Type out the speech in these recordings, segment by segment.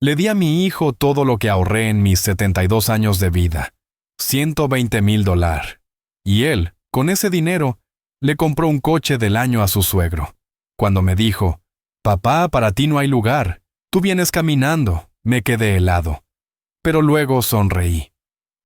Le di a mi hijo todo lo que ahorré en mis 72 años de vida, $120,000. Y él, con ese dinero, le compró un coche del año a su suegro. Cuando me dijo, «Papá, para ti no hay lugar, tú vienes caminando», me quedé helado. Pero luego sonreí.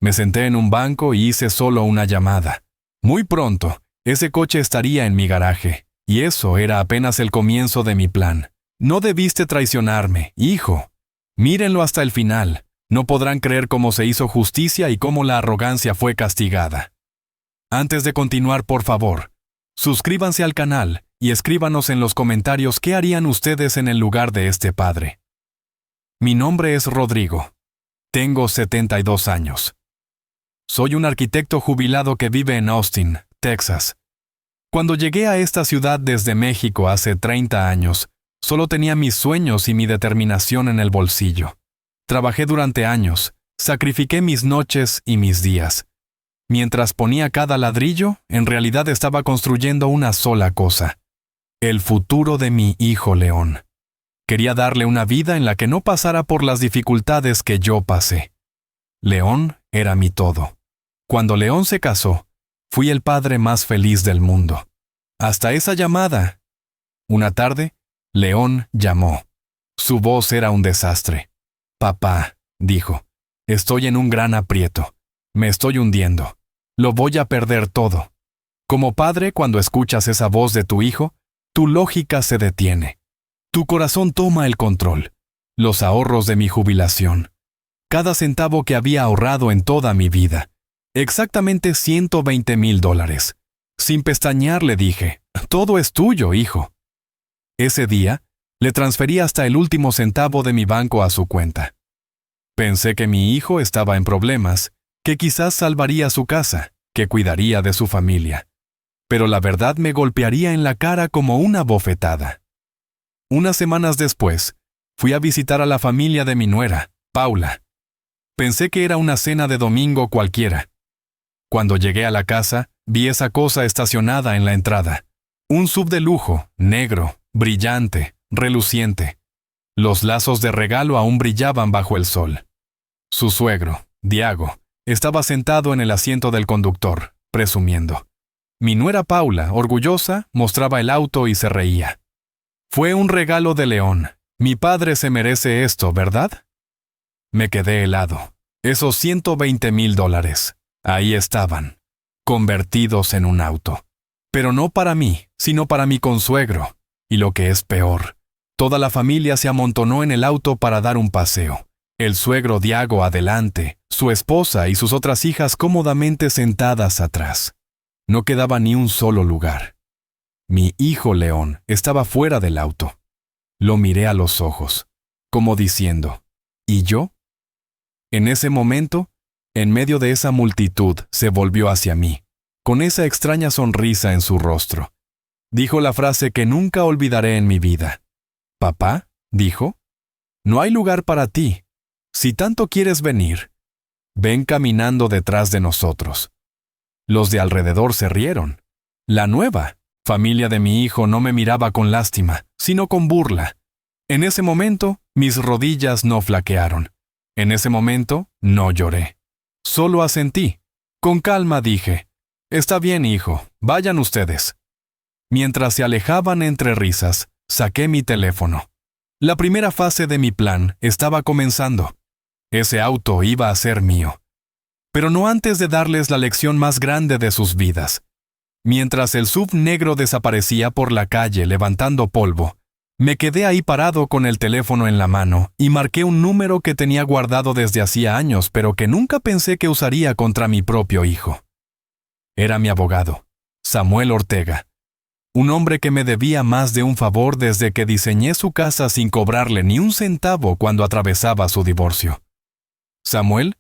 Me senté en un banco y hice solo una llamada. Muy pronto, ese coche estaría en mi garaje, y eso era apenas el comienzo de mi plan. No debiste traicionarme, hijo. Mírenlo hasta el final. No podrán creer cómo se hizo justicia y cómo la arrogancia fue castigada. Antes de continuar, por favor, suscríbanse al canal y escríbanos en los comentarios qué harían ustedes en el lugar de este padre. Mi nombre es Rodrigo. Tengo 72 años. Soy un arquitecto jubilado que vive en Austin, Texas. Cuando llegué a esta ciudad desde México hace 30 años, solo tenía mis sueños y mi determinación en el bolsillo. Trabajé durante años, sacrifiqué mis noches y mis días. Mientras ponía cada ladrillo, en realidad estaba construyendo una sola cosa: el futuro de mi hijo León. Quería darle una vida en la que no pasara por las dificultades que yo pasé. León era mi todo. Cuando León se casó, fui el padre más feliz del mundo. Hasta esa llamada. Una tarde, León llamó. Su voz era un desastre. «Papá», dijo, «estoy en un gran aprieto. Me estoy hundiendo. Lo voy a perder todo». Como padre, cuando escuchas esa voz de tu hijo, tu lógica se detiene. Tu corazón toma el control. Los ahorros de mi jubilación. Cada centavo que había ahorrado en toda mi vida. Exactamente $120,000. Sin pestañear le dije, «Todo es tuyo, hijo». Ese día, le transferí hasta el último centavo de mi banco a su cuenta. Pensé que mi hijo estaba en problemas, que quizás salvaría su casa, que cuidaría de su familia. Pero la verdad me golpearía en la cara como una bofetada. Unas semanas después, fui a visitar a la familia de mi nuera, Paula. Pensé que era una cena de domingo cualquiera. Cuando llegué a la casa, vi esa cosa estacionada en la entrada. Un SUV de lujo, negro, brillante, reluciente. Los lazos de regalo aún brillaban bajo el sol. Su suegro, Diago, estaba sentado en el asiento del conductor, presumiendo. Mi nuera Paula, orgullosa, mostraba el auto y se reía. Fue un regalo de León. Mi padre se merece esto, ¿verdad? Me quedé helado. Esos $120,000. Ahí estaban, convertidos en un auto. Pero no para mí, sino para mi consuegro. Y lo que es peor, toda la familia se amontonó en el auto para dar un paseo. El suegro Diago adelante, su esposa y sus otras hijas cómodamente sentadas atrás. No quedaba ni un solo lugar. Mi hijo León estaba fuera del auto. Lo miré a los ojos, como diciendo, ¿y yo? En ese momento, en medio de esa multitud, se volvió hacia mí, con esa extraña sonrisa en su rostro. Dijo la frase que nunca olvidaré en mi vida. «Papá», dijo, «no hay lugar para ti. Si tanto quieres venir, ven caminando detrás de nosotros». Los de alrededor se rieron. La nueva familia de mi hijo no me miraba con lástima, sino con burla. En ese momento, mis rodillas no flaquearon. En ese momento, no lloré. Solo asentí. Con calma dije, «Está bien, hijo, vayan ustedes». Mientras se alejaban entre risas, saqué mi teléfono. La primera fase de mi plan estaba comenzando. Ese auto iba a ser mío. Pero no antes de darles la lección más grande de sus vidas. Mientras el SUV negro desaparecía por la calle levantando polvo, me quedé ahí parado con el teléfono en la mano y marqué un número que tenía guardado desde hacía años, pero que nunca pensé que usaría contra mi propio hijo. Era mi abogado, Samuel Ortega. Un hombre que me debía más de un favor desde que diseñé su casa sin cobrarle ni un centavo cuando atravesaba su divorcio. «Samuel»,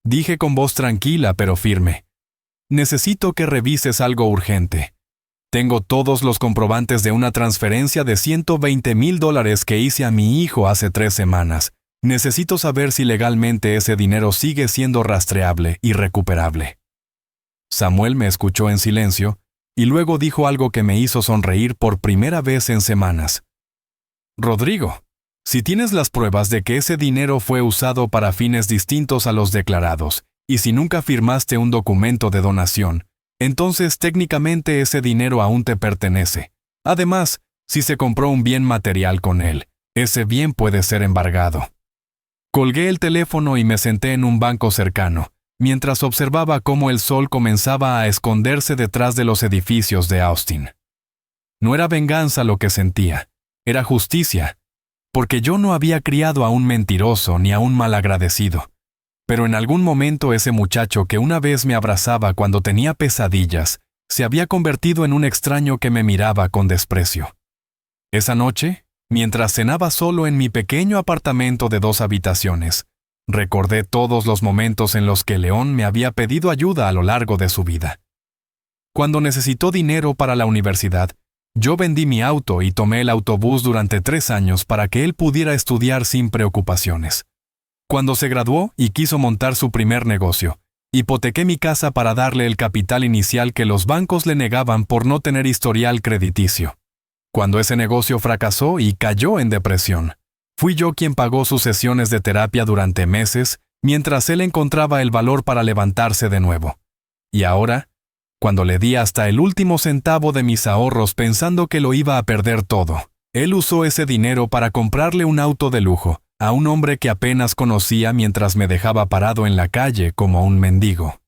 dije con voz tranquila pero firme, «necesito que revises algo urgente. Tengo todos los comprobantes de una transferencia de $120,000 que hice a mi hijo hace 3 semanas. Necesito saber si legalmente ese dinero sigue siendo rastreable y recuperable». Samuel me escuchó en silencio y luego dijo algo que me hizo sonreír por primera vez en semanas. «Rodrigo, Si tienes las pruebas de que ese dinero fue usado para fines distintos a los declarados, y si nunca firmaste un documento de donación, entonces técnicamente ese dinero aún te pertenece. Además, si se compró un bien material con él, ese bien puede ser embargado. Colgué el teléfono y me senté en un banco cercano, mientras observaba cómo el sol comenzaba a esconderse detrás de los edificios de Austin. No era venganza lo que sentía, era justicia, porque yo no había criado a un mentiroso ni a un malagradecido. Pero en algún momento ese muchacho que una vez me abrazaba cuando tenía pesadillas, se había convertido en un extraño que me miraba con desprecio. Esa noche, mientras cenaba solo en mi pequeño apartamento de 2 habitaciones, recordé todos los momentos en los que León me había pedido ayuda a lo largo de su vida. Cuando necesitó dinero para la universidad, yo vendí mi auto y tomé el autobús durante 3 años para que él pudiera estudiar sin preocupaciones. Cuando se graduó y quiso montar su primer negocio, hipotequé mi casa para darle el capital inicial que los bancos le negaban por no tener historial crediticio. Cuando ese negocio fracasó y cayó en depresión, fui yo quien pagó sus sesiones de terapia durante meses, mientras él encontraba el valor para levantarse de nuevo. Y ahora, cuando le di hasta el último centavo de mis ahorros pensando que lo iba a perder todo, él usó ese dinero para comprarle un auto de lujo a un hombre que apenas conocía mientras me dejaba parado en la calle como un mendigo.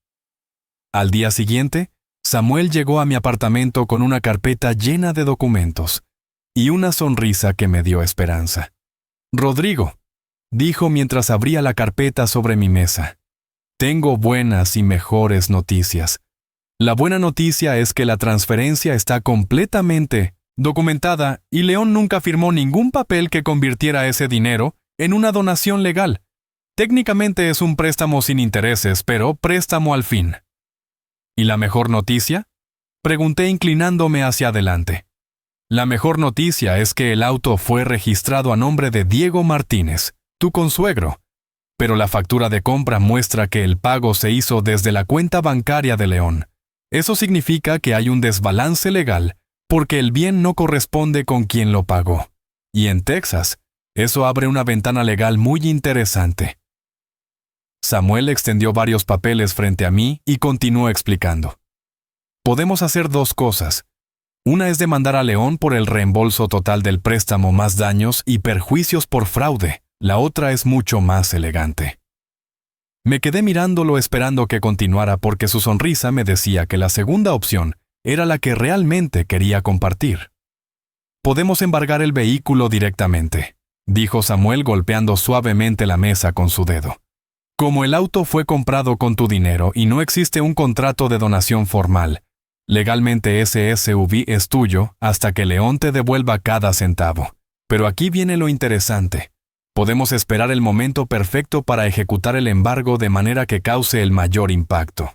Al día siguiente, Samuel llegó a mi apartamento con una carpeta llena de documentos y una sonrisa que me dio esperanza. «Rodrigo», dijo mientras abría la carpeta sobre mi mesa, «tengo buenas y mejores noticias. La buena noticia es que la transferencia está completamente documentada y León nunca firmó ningún papel que convirtiera ese dinero en una donación legal. Técnicamente es un préstamo sin intereses, pero préstamo al fin». ¿Y la mejor noticia? Pregunté inclinándome hacia adelante. La mejor noticia es que el auto fue registrado a nombre de Diego Martínez, tu consuegro, pero la factura de compra muestra que el pago se hizo desde la cuenta bancaria de León. Eso significa que hay un desbalance legal, porque el bien no corresponde con quien lo pagó. Y en Texas, eso abre una ventana legal muy interesante. Samuel extendió varios papeles frente a mí y continuó explicando. Podemos hacer 2 cosas. Una es demandar a León por el reembolso total del préstamo más daños y perjuicios por fraude. La otra es mucho más elegante. Me quedé mirándolo esperando que continuara porque su sonrisa me decía que la segunda opción era la que realmente quería compartir. Podemos embargar el vehículo directamente, dijo Samuel golpeando suavemente la mesa con su dedo. Como el auto fue comprado con tu dinero y no existe un contrato de donación formal, legalmente ese SUV es tuyo hasta que León te devuelva cada centavo. Pero aquí viene lo interesante. Podemos esperar el momento perfecto para ejecutar el embargo de manera que cause el mayor impacto.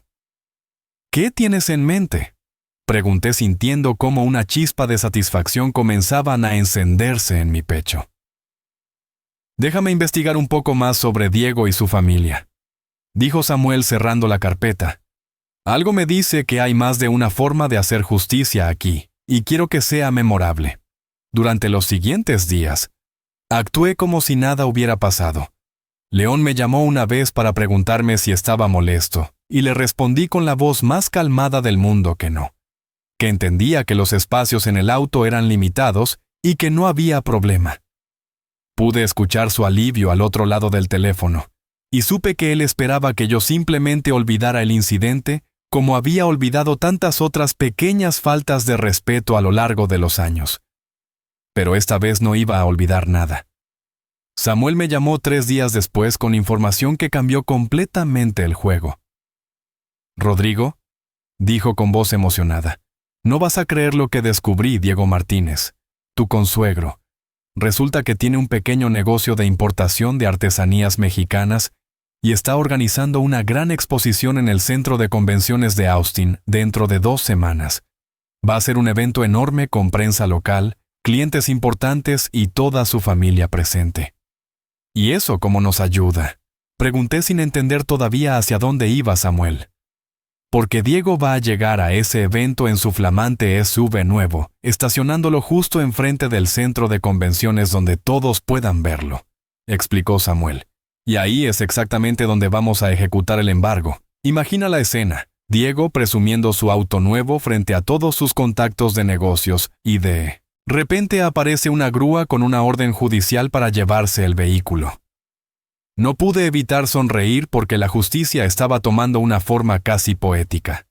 ¿Qué tienes en mente?, pregunté sintiendo cómo una chispa de satisfacción comenzaban a encenderse en mi pecho. Déjame investigar un poco más sobre Diego y su familia, dijo Samuel cerrando la carpeta. Algo me dice que hay más de una forma de hacer justicia aquí, y quiero que sea memorable. Durante los siguientes días, actué como si nada hubiera pasado. León me llamó una vez para preguntarme si estaba molesto, y le respondí con la voz más calmada del mundo que no. Que entendía que los espacios en el auto eran limitados y que no había problema. Pude escuchar su alivio al otro lado del teléfono, y supe que él esperaba que yo simplemente olvidara el incidente como había olvidado tantas otras pequeñas faltas de respeto a lo largo de los años. Pero esta vez no iba a olvidar nada. Samuel me llamó 3 días después con información que cambió completamente el juego. «Rodrigo», dijo con voz emocionada, «no vas a creer lo que descubrí, Diego Martínez, tu consuegro. Resulta que tiene un pequeño negocio de importación de artesanías mexicanas y está organizando una gran exposición en el Centro de Convenciones de Austin dentro de 2 semanas. Va a ser un evento enorme con prensa local, clientes importantes y toda su familia presente». «¿Y eso cómo nos ayuda?», pregunté sin entender todavía hacia dónde iba Samuel. porque Diego va a llegar a ese evento en su flamante SUV nuevo, estacionándolo justo enfrente del centro de convenciones donde todos puedan verlo, explicó Samuel. Y ahí es exactamente donde vamos a ejecutar el embargo. Imagina la escena, Diego presumiendo su auto nuevo frente a todos sus contactos de negocios y de repente aparece una grúa con una orden judicial para llevarse el vehículo. No pude evitar sonreír porque la justicia estaba tomando una forma casi poética.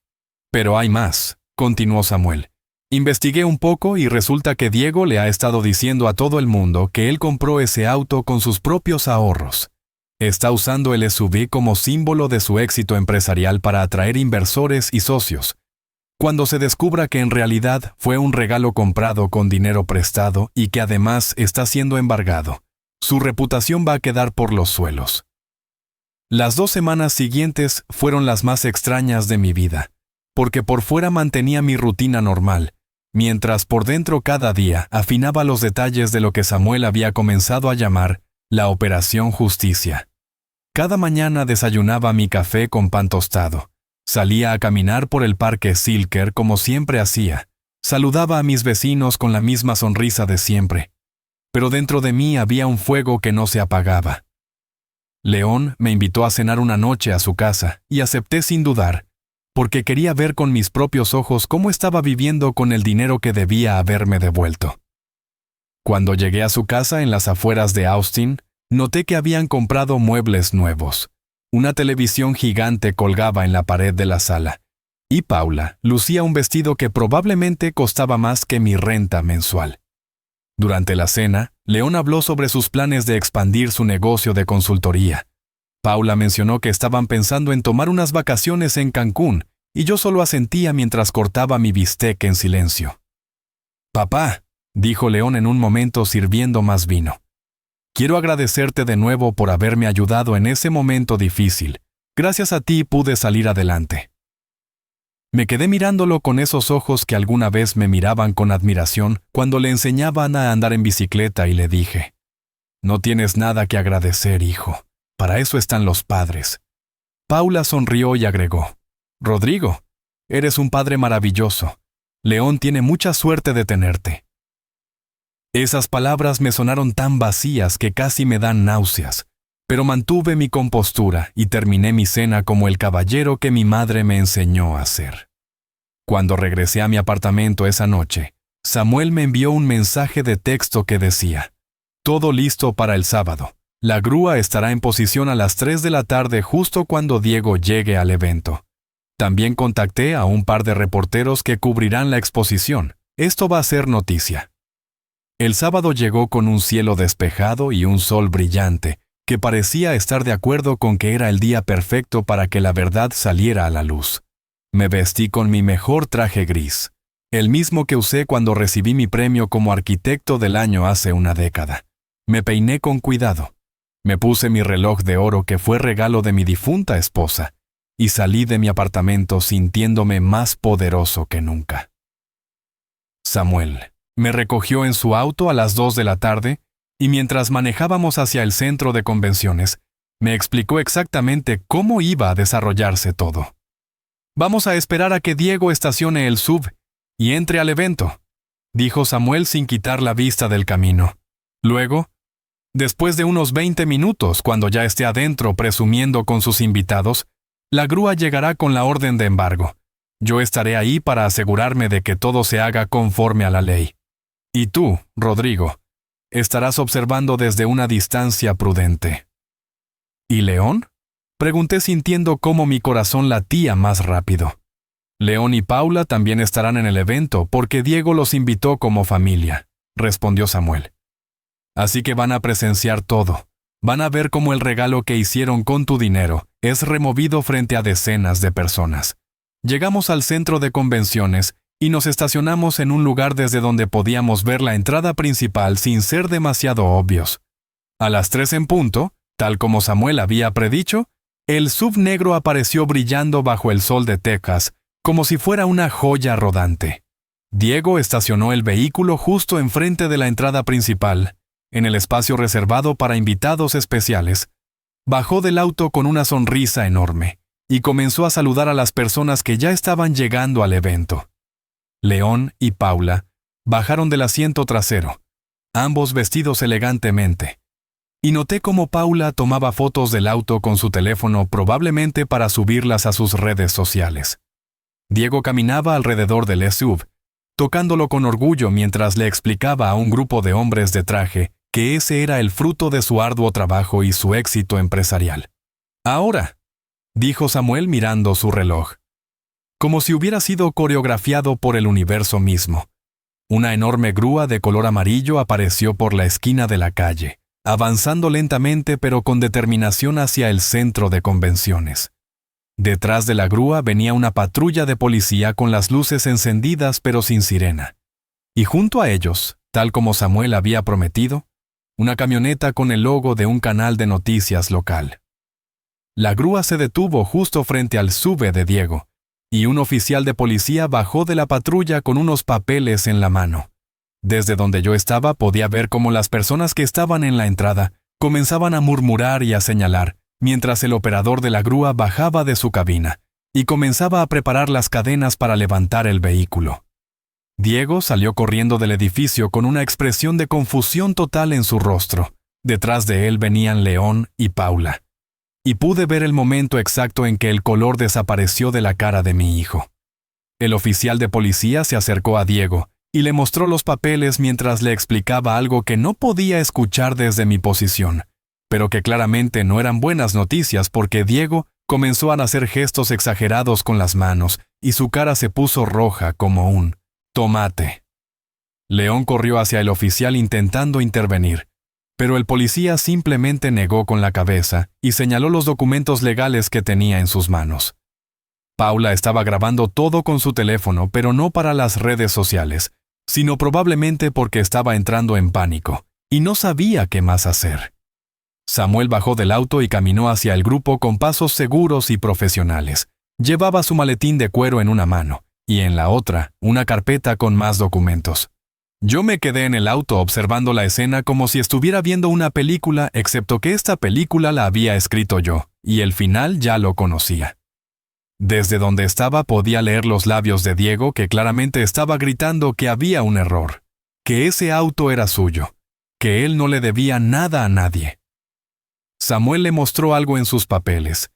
Pero hay más, continuó Samuel. Investigué un poco y resulta que Diego le ha estado diciendo a todo el mundo que él compró ese auto con sus propios ahorros. Está usando el SUV como símbolo de su éxito empresarial para atraer inversores y socios. Cuando se descubra que en realidad fue un regalo comprado con dinero prestado y que además está siendo embargado, su reputación va a quedar por los suelos. Las 2 semanas siguientes fueron las más extrañas de mi vida, porque por fuera mantenía mi rutina normal, mientras por dentro cada día afinaba los detalles de lo que Samuel había comenzado a llamar la Operación Justicia. Cada mañana desayunaba mi café con pan tostado, salía a caminar por el parque Silker como siempre hacía, saludaba a mis vecinos con la misma sonrisa de siempre, pero dentro de mí había un fuego que no se apagaba. León me invitó a cenar una noche a su casa y acepté sin dudar, porque quería ver con mis propios ojos cómo estaba viviendo con el dinero que debía haberme devuelto. Cuando llegué a su casa en las afueras de Austin, noté que habían comprado muebles nuevos. Una televisión gigante colgaba en la pared de la sala, y Paula lucía un vestido que probablemente costaba más que mi renta mensual. Durante la cena, León habló sobre sus planes de expandir su negocio de consultoría. Paula mencionó que estaban pensando en tomar unas vacaciones en Cancún, y yo solo asentía mientras cortaba mi bistec en silencio. «Papá», dijo León en un momento sirviendo más vino, «quiero agradecerte de nuevo por haberme ayudado en ese momento difícil. Gracias a ti pude salir adelante». Me quedé mirándolo con esos ojos que alguna vez me miraban con admiración cuando le enseñaban a andar en bicicleta y le dije, «No tienes nada que agradecer, hijo. Para eso están los padres». Paula sonrió y agregó, «Rodrigo, eres un padre maravilloso. León tiene mucha suerte de tenerte». Esas palabras me sonaron tan vacías que casi me dan náuseas, pero mantuve mi compostura y terminé mi cena como el caballero que mi madre me enseñó a ser. Cuando regresé a mi apartamento esa noche, Samuel me envió un mensaje de texto que decía, «Todo listo para el sábado. La grúa estará en posición a las 3 de la tarde justo cuando Diego llegue al evento. También contacté a un par de reporteros que cubrirán la exposición. Esto va a ser noticia». El sábado llegó con un cielo despejado y un sol brillante, que parecía estar de acuerdo con que era el día perfecto para que la verdad saliera a la luz. Me vestí con mi mejor traje gris, el mismo que usé cuando recibí mi premio como arquitecto del año hace una década. Me peiné con cuidado. Me puse mi reloj de oro que fue regalo de mi difunta esposa, y salí de mi apartamento sintiéndome más poderoso que nunca. Samuel me recogió en su auto a las 2 de la tarde, y mientras manejábamos hacia el centro de convenciones, me explicó exactamente cómo iba a desarrollarse todo. «Vamos a esperar a que Diego estacione el SUV y entre al evento», dijo Samuel sin quitar la vista del camino. Luego, después de unos 20 minutos, cuando ya esté adentro presumiendo con sus invitados, la grúa llegará con la orden de embargo. Yo estaré ahí para asegurarme de que todo se haga conforme a la ley. Y tú, Rodrigo, estarás observando desde una distancia prudente». «¿Y León?», pregunté sintiendo cómo mi corazón latía más rápido. «León y Paula también estarán en el evento porque Diego los invitó como familia», respondió Samuel. «Así que van a presenciar todo. Van a ver cómo el regalo que hicieron con tu dinero es removido frente a decenas de personas». Llegamos al centro de convenciones y nos estacionamos en un lugar desde donde podíamos ver la entrada principal sin ser demasiado obvios. A las 3 en punto, tal como Samuel había predicho, el SUV negro apareció brillando bajo el sol de Texas, como si fuera una joya rodante. Diego estacionó el vehículo justo enfrente de la entrada principal, en el espacio reservado para invitados especiales. Bajó del auto con una sonrisa enorme, y comenzó a saludar a las personas que ya estaban llegando al evento. León y Paula bajaron del asiento trasero, ambos vestidos elegantemente, y noté cómo Paula tomaba fotos del auto con su teléfono, probablemente para subirlas a sus redes sociales. Diego caminaba alrededor del SUV, tocándolo con orgullo mientras le explicaba a un grupo de hombres de traje que ese era el fruto de su arduo trabajo y su éxito empresarial. «Ahora», dijo Samuel mirando su reloj, como si hubiera sido coreografiado por el universo mismo. Una enorme grúa de color amarillo apareció por la esquina de la calle, avanzando lentamente pero con determinación hacia el centro de convenciones. Detrás de la grúa venía una patrulla de policía con las luces encendidas pero sin sirena. Y junto a ellos, tal como Samuel había prometido, una camioneta con el logo de un canal de noticias local. La grúa se detuvo justo frente al SUV de Diego, y un oficial de policía bajó de la patrulla con unos papeles en la mano. Desde donde yo estaba podía ver cómo las personas que estaban en la entrada comenzaban a murmurar y a señalar, mientras el operador de la grúa bajaba de su cabina y comenzaba a preparar las cadenas para levantar el vehículo. Diego salió corriendo del edificio con una expresión de confusión total en su rostro. Detrás de él venían León y Paula, y pude ver el momento exacto en que el color desapareció de la cara de mi hijo. El oficial de policía se acercó a Diego y le mostró los papeles mientras le explicaba algo que no podía escuchar desde mi posición, pero que claramente no eran buenas noticias porque Diego comenzó a hacer gestos exagerados con las manos y su cara se puso roja como un tomate. León corrió hacia el oficial intentando intervenir, pero el policía simplemente negó con la cabeza y señaló los documentos legales que tenía en sus manos. Paula estaba grabando todo con su teléfono, pero no para las redes sociales, sino probablemente porque estaba entrando en pánico y no sabía qué más hacer. Samuel bajó del auto y caminó hacia el grupo con pasos seguros y profesionales. Llevaba su maletín de cuero en una mano y en la otra una carpeta con más documentos. Yo me quedé en el auto observando la escena como si estuviera viendo una película, excepto que esta película la había escrito yo, y el final ya lo conocía. Desde donde estaba podía leer los labios de Diego, que claramente estaba gritando que había un error, que ese auto era suyo, que él no le debía nada a nadie. Samuel le mostró algo en sus papeles,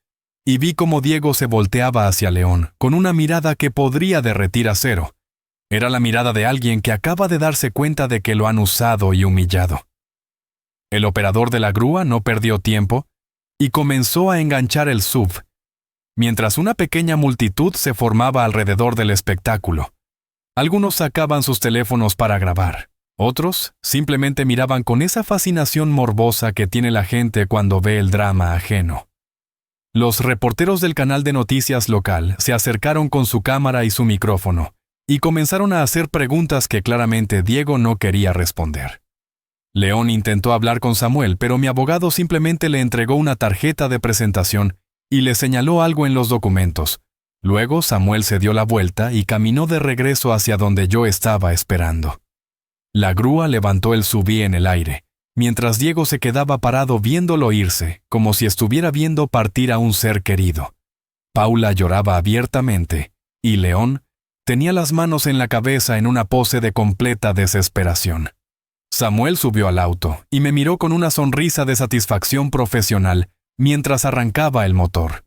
y vi cómo Diego se volteaba hacia León, con una mirada que podría derretir acero. Era la mirada de alguien que acaba de darse cuenta de que lo han usado y humillado. El operador de la grúa no perdió tiempo y comenzó a enganchar el SUV, mientras una pequeña multitud se formaba alrededor del espectáculo. Algunos sacaban sus teléfonos para grabar. Otros simplemente miraban con esa fascinación morbosa que tiene la gente cuando ve el drama ajeno. Los reporteros del canal de noticias local se acercaron con su cámara y su micrófono y comenzaron a hacer preguntas que claramente Diego no quería responder. León intentó hablar con Samuel, pero mi abogado simplemente le entregó una tarjeta de presentación y le señaló algo en los documentos. Luego Samuel se dio la vuelta y caminó de regreso hacia donde yo estaba esperando. La grúa levantó el SUV en el aire, mientras Diego se quedaba parado viéndolo irse, como si estuviera viendo partir a un ser querido. Paula lloraba abiertamente, y León tenía las manos en la cabeza en una pose de completa desesperación. Samuel subió al auto y me miró con una sonrisa de satisfacción profesional mientras arrancaba el motor.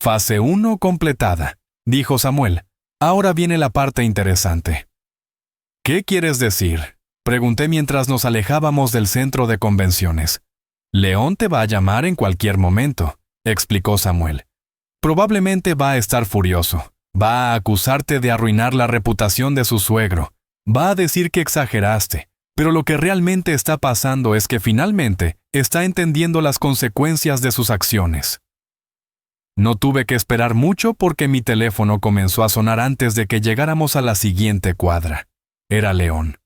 Fase 1 completada, dijo Samuel. Ahora viene la parte interesante. ¿Qué quieres decir?, pregunté mientras nos alejábamos del centro de convenciones. León te va a llamar en cualquier momento, explicó Samuel. Probablemente va a estar furioso. Va a acusarte de arruinar la reputación de su suegro. Va a decir que exageraste. Pero lo que realmente está pasando es que finalmente está entendiendo las consecuencias de sus acciones. No tuve que esperar mucho porque mi teléfono comenzó a sonar antes de que llegáramos a la siguiente cuadra. Era León.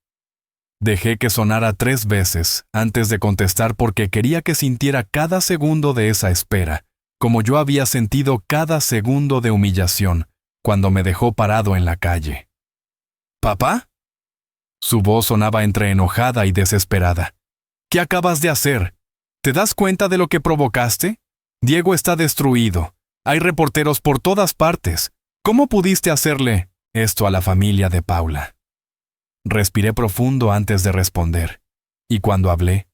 Dejé que sonara 3 veces antes de contestar porque quería que sintiera cada segundo de esa espera, como yo había sentido cada segundo de humillación cuando me dejó parado en la calle. ¿Papá? Su voz sonaba entre enojada y desesperada. ¿Qué acabas de hacer? ¿Te das cuenta de lo que provocaste? Diego está destruido. Hay reporteros por todas partes. ¿Cómo pudiste hacerle esto a la familia de Paula? Respiré profundo antes de responder, y cuando hablé,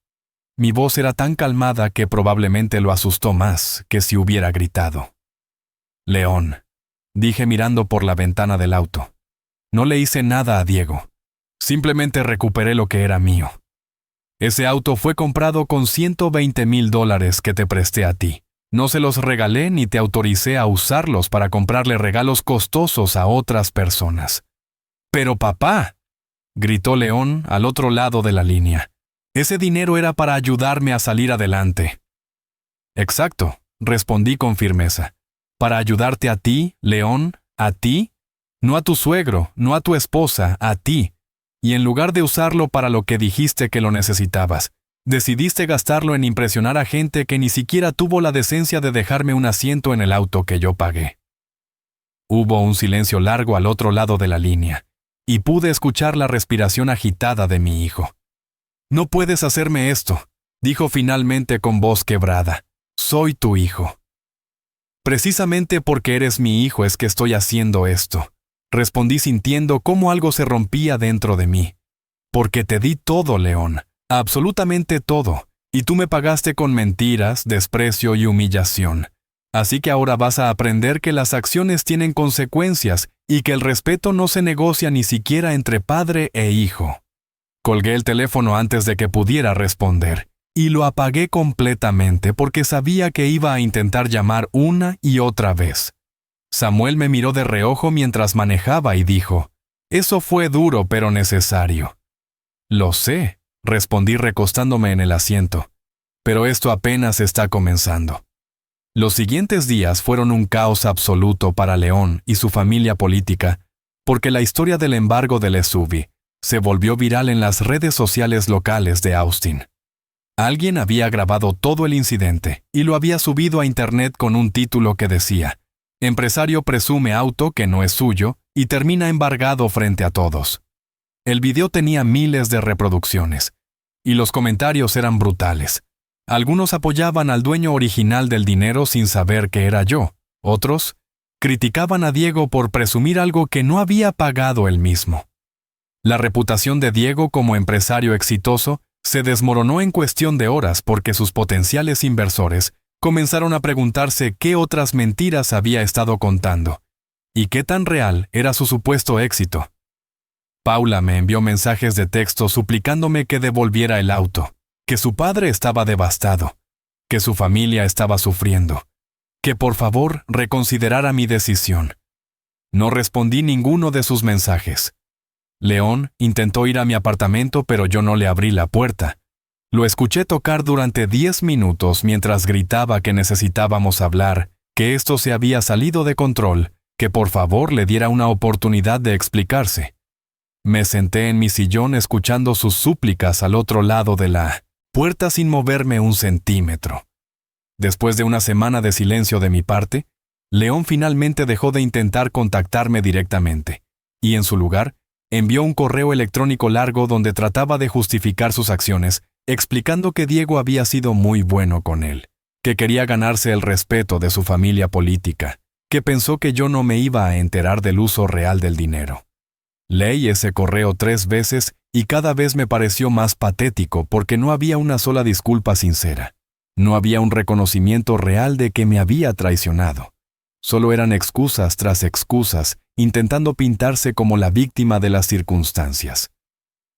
mi voz era tan calmada que probablemente lo asustó más que si hubiera gritado. León, dije mirando por la ventana del auto. No le hice nada a Diego. Simplemente recuperé lo que era mío. Ese auto fue comprado con $120,000 que te presté a ti. No se los regalé ni te autoricé a usarlos para comprarle regalos costosos a otras personas. Pero papá, gritó León al otro lado de la línea. Ese dinero era para ayudarme a salir adelante. Exacto, respondí con firmeza. Para ayudarte a ti, León, a ti, no a tu suegro, no a tu esposa, a ti. Y en lugar de usarlo para lo que dijiste que lo necesitabas, decidiste gastarlo en impresionar a gente que ni siquiera tuvo la decencia de dejarme un asiento en el auto que yo pagué. Hubo un silencio largo al otro lado de la línea, y pude escuchar la respiración agitada de mi hijo. No puedes hacerme esto, dijo finalmente con voz quebrada. Soy tu hijo. Precisamente porque eres mi hijo es que estoy haciendo esto, respondí sintiendo cómo algo se rompía dentro de mí. Porque te di todo, León, absolutamente todo, y tú me pagaste con mentiras, desprecio y humillación. Así que ahora vas a aprender que las acciones tienen consecuencias y que el respeto no se negocia ni siquiera entre padre e hijo. Colgué el teléfono antes de que pudiera responder, y lo apagué completamente porque sabía que iba a intentar llamar una y otra vez. Samuel me miró de reojo mientras manejaba y dijo, «Eso fue duro pero necesario». «Lo sé», respondí recostándome en el asiento, «pero esto apenas está comenzando». Los siguientes días fueron un caos absoluto para León y su familia política, porque la historia del embargo del SUV se volvió viral en las redes sociales locales de Austin. Alguien había grabado todo el incidente y lo había subido a internet con un título que decía, «Empresario presume auto que no es suyo y termina embargado frente a todos». El video tenía miles de reproducciones, y los comentarios eran brutales. Algunos apoyaban al dueño original del dinero sin saber que era yo. Otros criticaban a Diego por presumir algo que no había pagado él mismo. La reputación de Diego como empresario exitoso se desmoronó en cuestión de horas porque sus potenciales inversores comenzaron a preguntarse qué otras mentiras había estado contando y qué tan real era su supuesto éxito. Paula me envió mensajes de texto suplicándome que devolviera el auto, que su padre estaba devastado, que su familia estaba sufriendo, que por favor reconsiderara mi decisión. No respondí ninguno de sus mensajes. León intentó ir a mi apartamento, pero yo no le abrí la puerta. Lo escuché tocar durante 10 minutos mientras gritaba que necesitábamos hablar, que esto se había salido de control, que por favor le diera una oportunidad de explicarse. Me senté en mi sillón escuchando sus súplicas al otro lado de la puerta sin moverme un centímetro. Después de una semana de silencio de mi parte, León finalmente dejó de intentar contactarme directamente, y en su lugar, envió un correo electrónico largo donde trataba de justificar sus acciones, explicando que Diego había sido muy bueno con él, que quería ganarse el respeto de su familia política, que pensó que yo no me iba a enterar del uso real del dinero. Leí ese correo 3 veces y cada vez me pareció más patético porque no había una sola disculpa sincera. No había un reconocimiento real de que me había traicionado. Solo eran excusas tras excusas, intentando pintarse como la víctima de las circunstancias.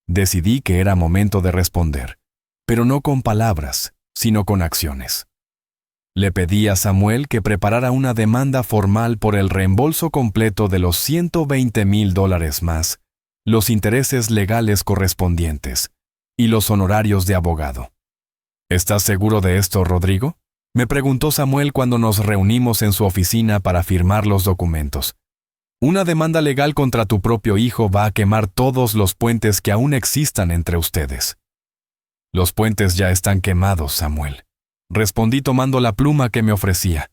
Decidí que era momento de responder, pero no con palabras, sino con acciones. Le pedí a Samuel que preparara una demanda formal por el reembolso completo de los $120,000 más, los intereses legales correspondientes y los honorarios de abogado. ¿Estás seguro de esto, Rodrigo?, me preguntó Samuel cuando nos reunimos en su oficina para firmar los documentos. Una demanda legal contra tu propio hijo va a quemar todos los puentes que aún existan entre ustedes. Los puentes ya están quemados, Samuel. Respondí tomando la pluma que me ofrecía.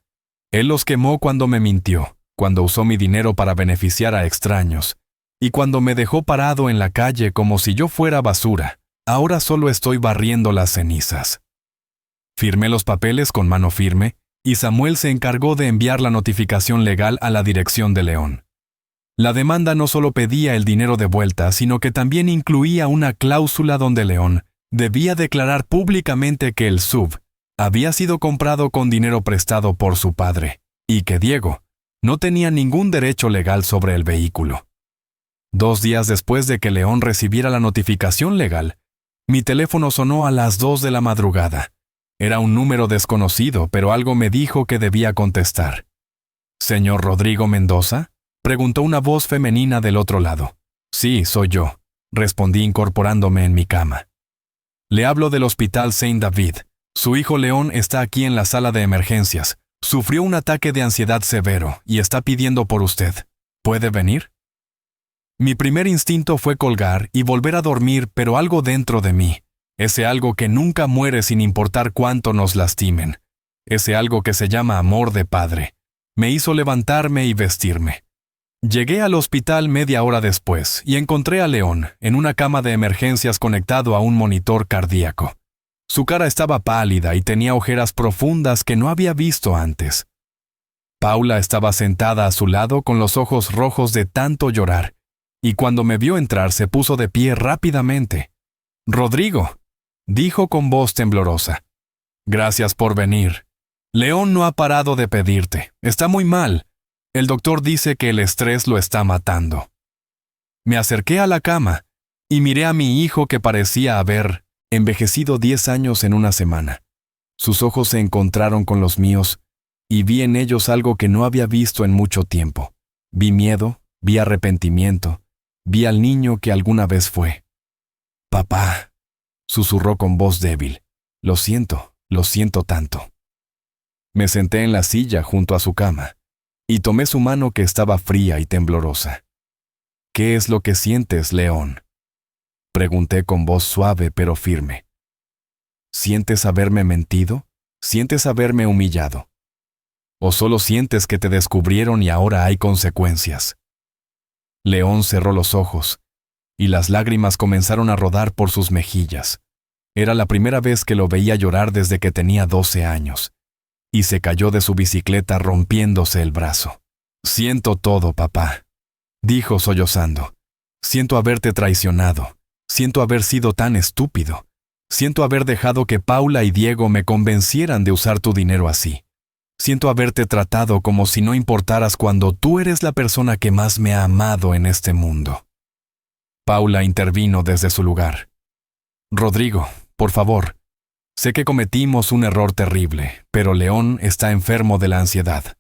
Él los quemó cuando me mintió, cuando usó mi dinero para beneficiar a extraños, y cuando me dejó parado en la calle como si yo fuera basura. Ahora solo estoy barriendo las cenizas. Firmé los papeles con mano firme y Samuel se encargó de enviar la notificación legal a la dirección de León. La demanda no solo pedía el dinero de vuelta, sino que también incluía una cláusula donde León debía declarar públicamente que el SUV había sido comprado con dinero prestado por su padre, y que Diego no tenía ningún derecho legal sobre el vehículo. 2 días después de que León recibiera la notificación legal, mi teléfono sonó a las 2 de la madrugada. Era un número desconocido, pero algo me dijo que debía contestar. «¿Señor Rodrigo Mendoza?», preguntó una voz femenina del otro lado. «Sí, soy yo», respondí incorporándome en mi cama. «Le hablo del Hospital Saint David. Su hijo León está aquí en la sala de emergencias. Sufrió un ataque de ansiedad severo y está pidiendo por usted. ¿Puede venir?». Mi primer instinto fue colgar y volver a dormir, pero algo dentro de mí, ese algo que nunca muere sin importar cuánto nos lastimen, ese algo que se llama amor de padre, me hizo levantarme y vestirme. Llegué al hospital media hora después y encontré a León en una cama de emergencias conectado a un monitor cardíaco. Su cara estaba pálida y tenía ojeras profundas que no había visto antes. Paula estaba sentada a su lado con los ojos rojos de tanto llorar, y cuando me vio entrar se puso de pie rápidamente. «Rodrigo», dijo con voz temblorosa. «Gracias por venir. León no ha parado de pedirte. Está muy mal. El doctor dice que el estrés lo está matando». Me acerqué a la cama y miré a mi hijo que parecía haber envejecido 10 años en una semana. Sus ojos se encontraron con los míos y vi en ellos algo que no había visto en mucho tiempo. Vi miedo, vi arrepentimiento, vi al niño que alguna vez fue. «Papá», susurró con voz débil. Lo siento tanto». Me senté en la silla junto a su cama y tomé su mano que estaba fría y temblorosa. «¿Qué es lo que sientes, León?», pregunté con voz suave pero firme. «¿Sientes haberme mentido? ¿Sientes haberme humillado? ¿O solo sientes que te descubrieron y ahora hay consecuencias?». León cerró los ojos y las lágrimas comenzaron a rodar por sus mejillas. Era la primera vez que lo veía llorar desde que tenía 12 años, y se cayó de su bicicleta rompiéndose el brazo. «Siento todo, papá», dijo sollozando. «Siento haberte traicionado. Siento haber sido tan estúpido. Siento haber dejado que Paula y Diego me convencieran de usar tu dinero así. Siento haberte tratado como si no importaras cuando tú eres la persona que más me ha amado en este mundo». Paula intervino desde su lugar. «Rodrigo, por favor. Sé que cometimos un error terrible, pero León está enfermo de la ansiedad.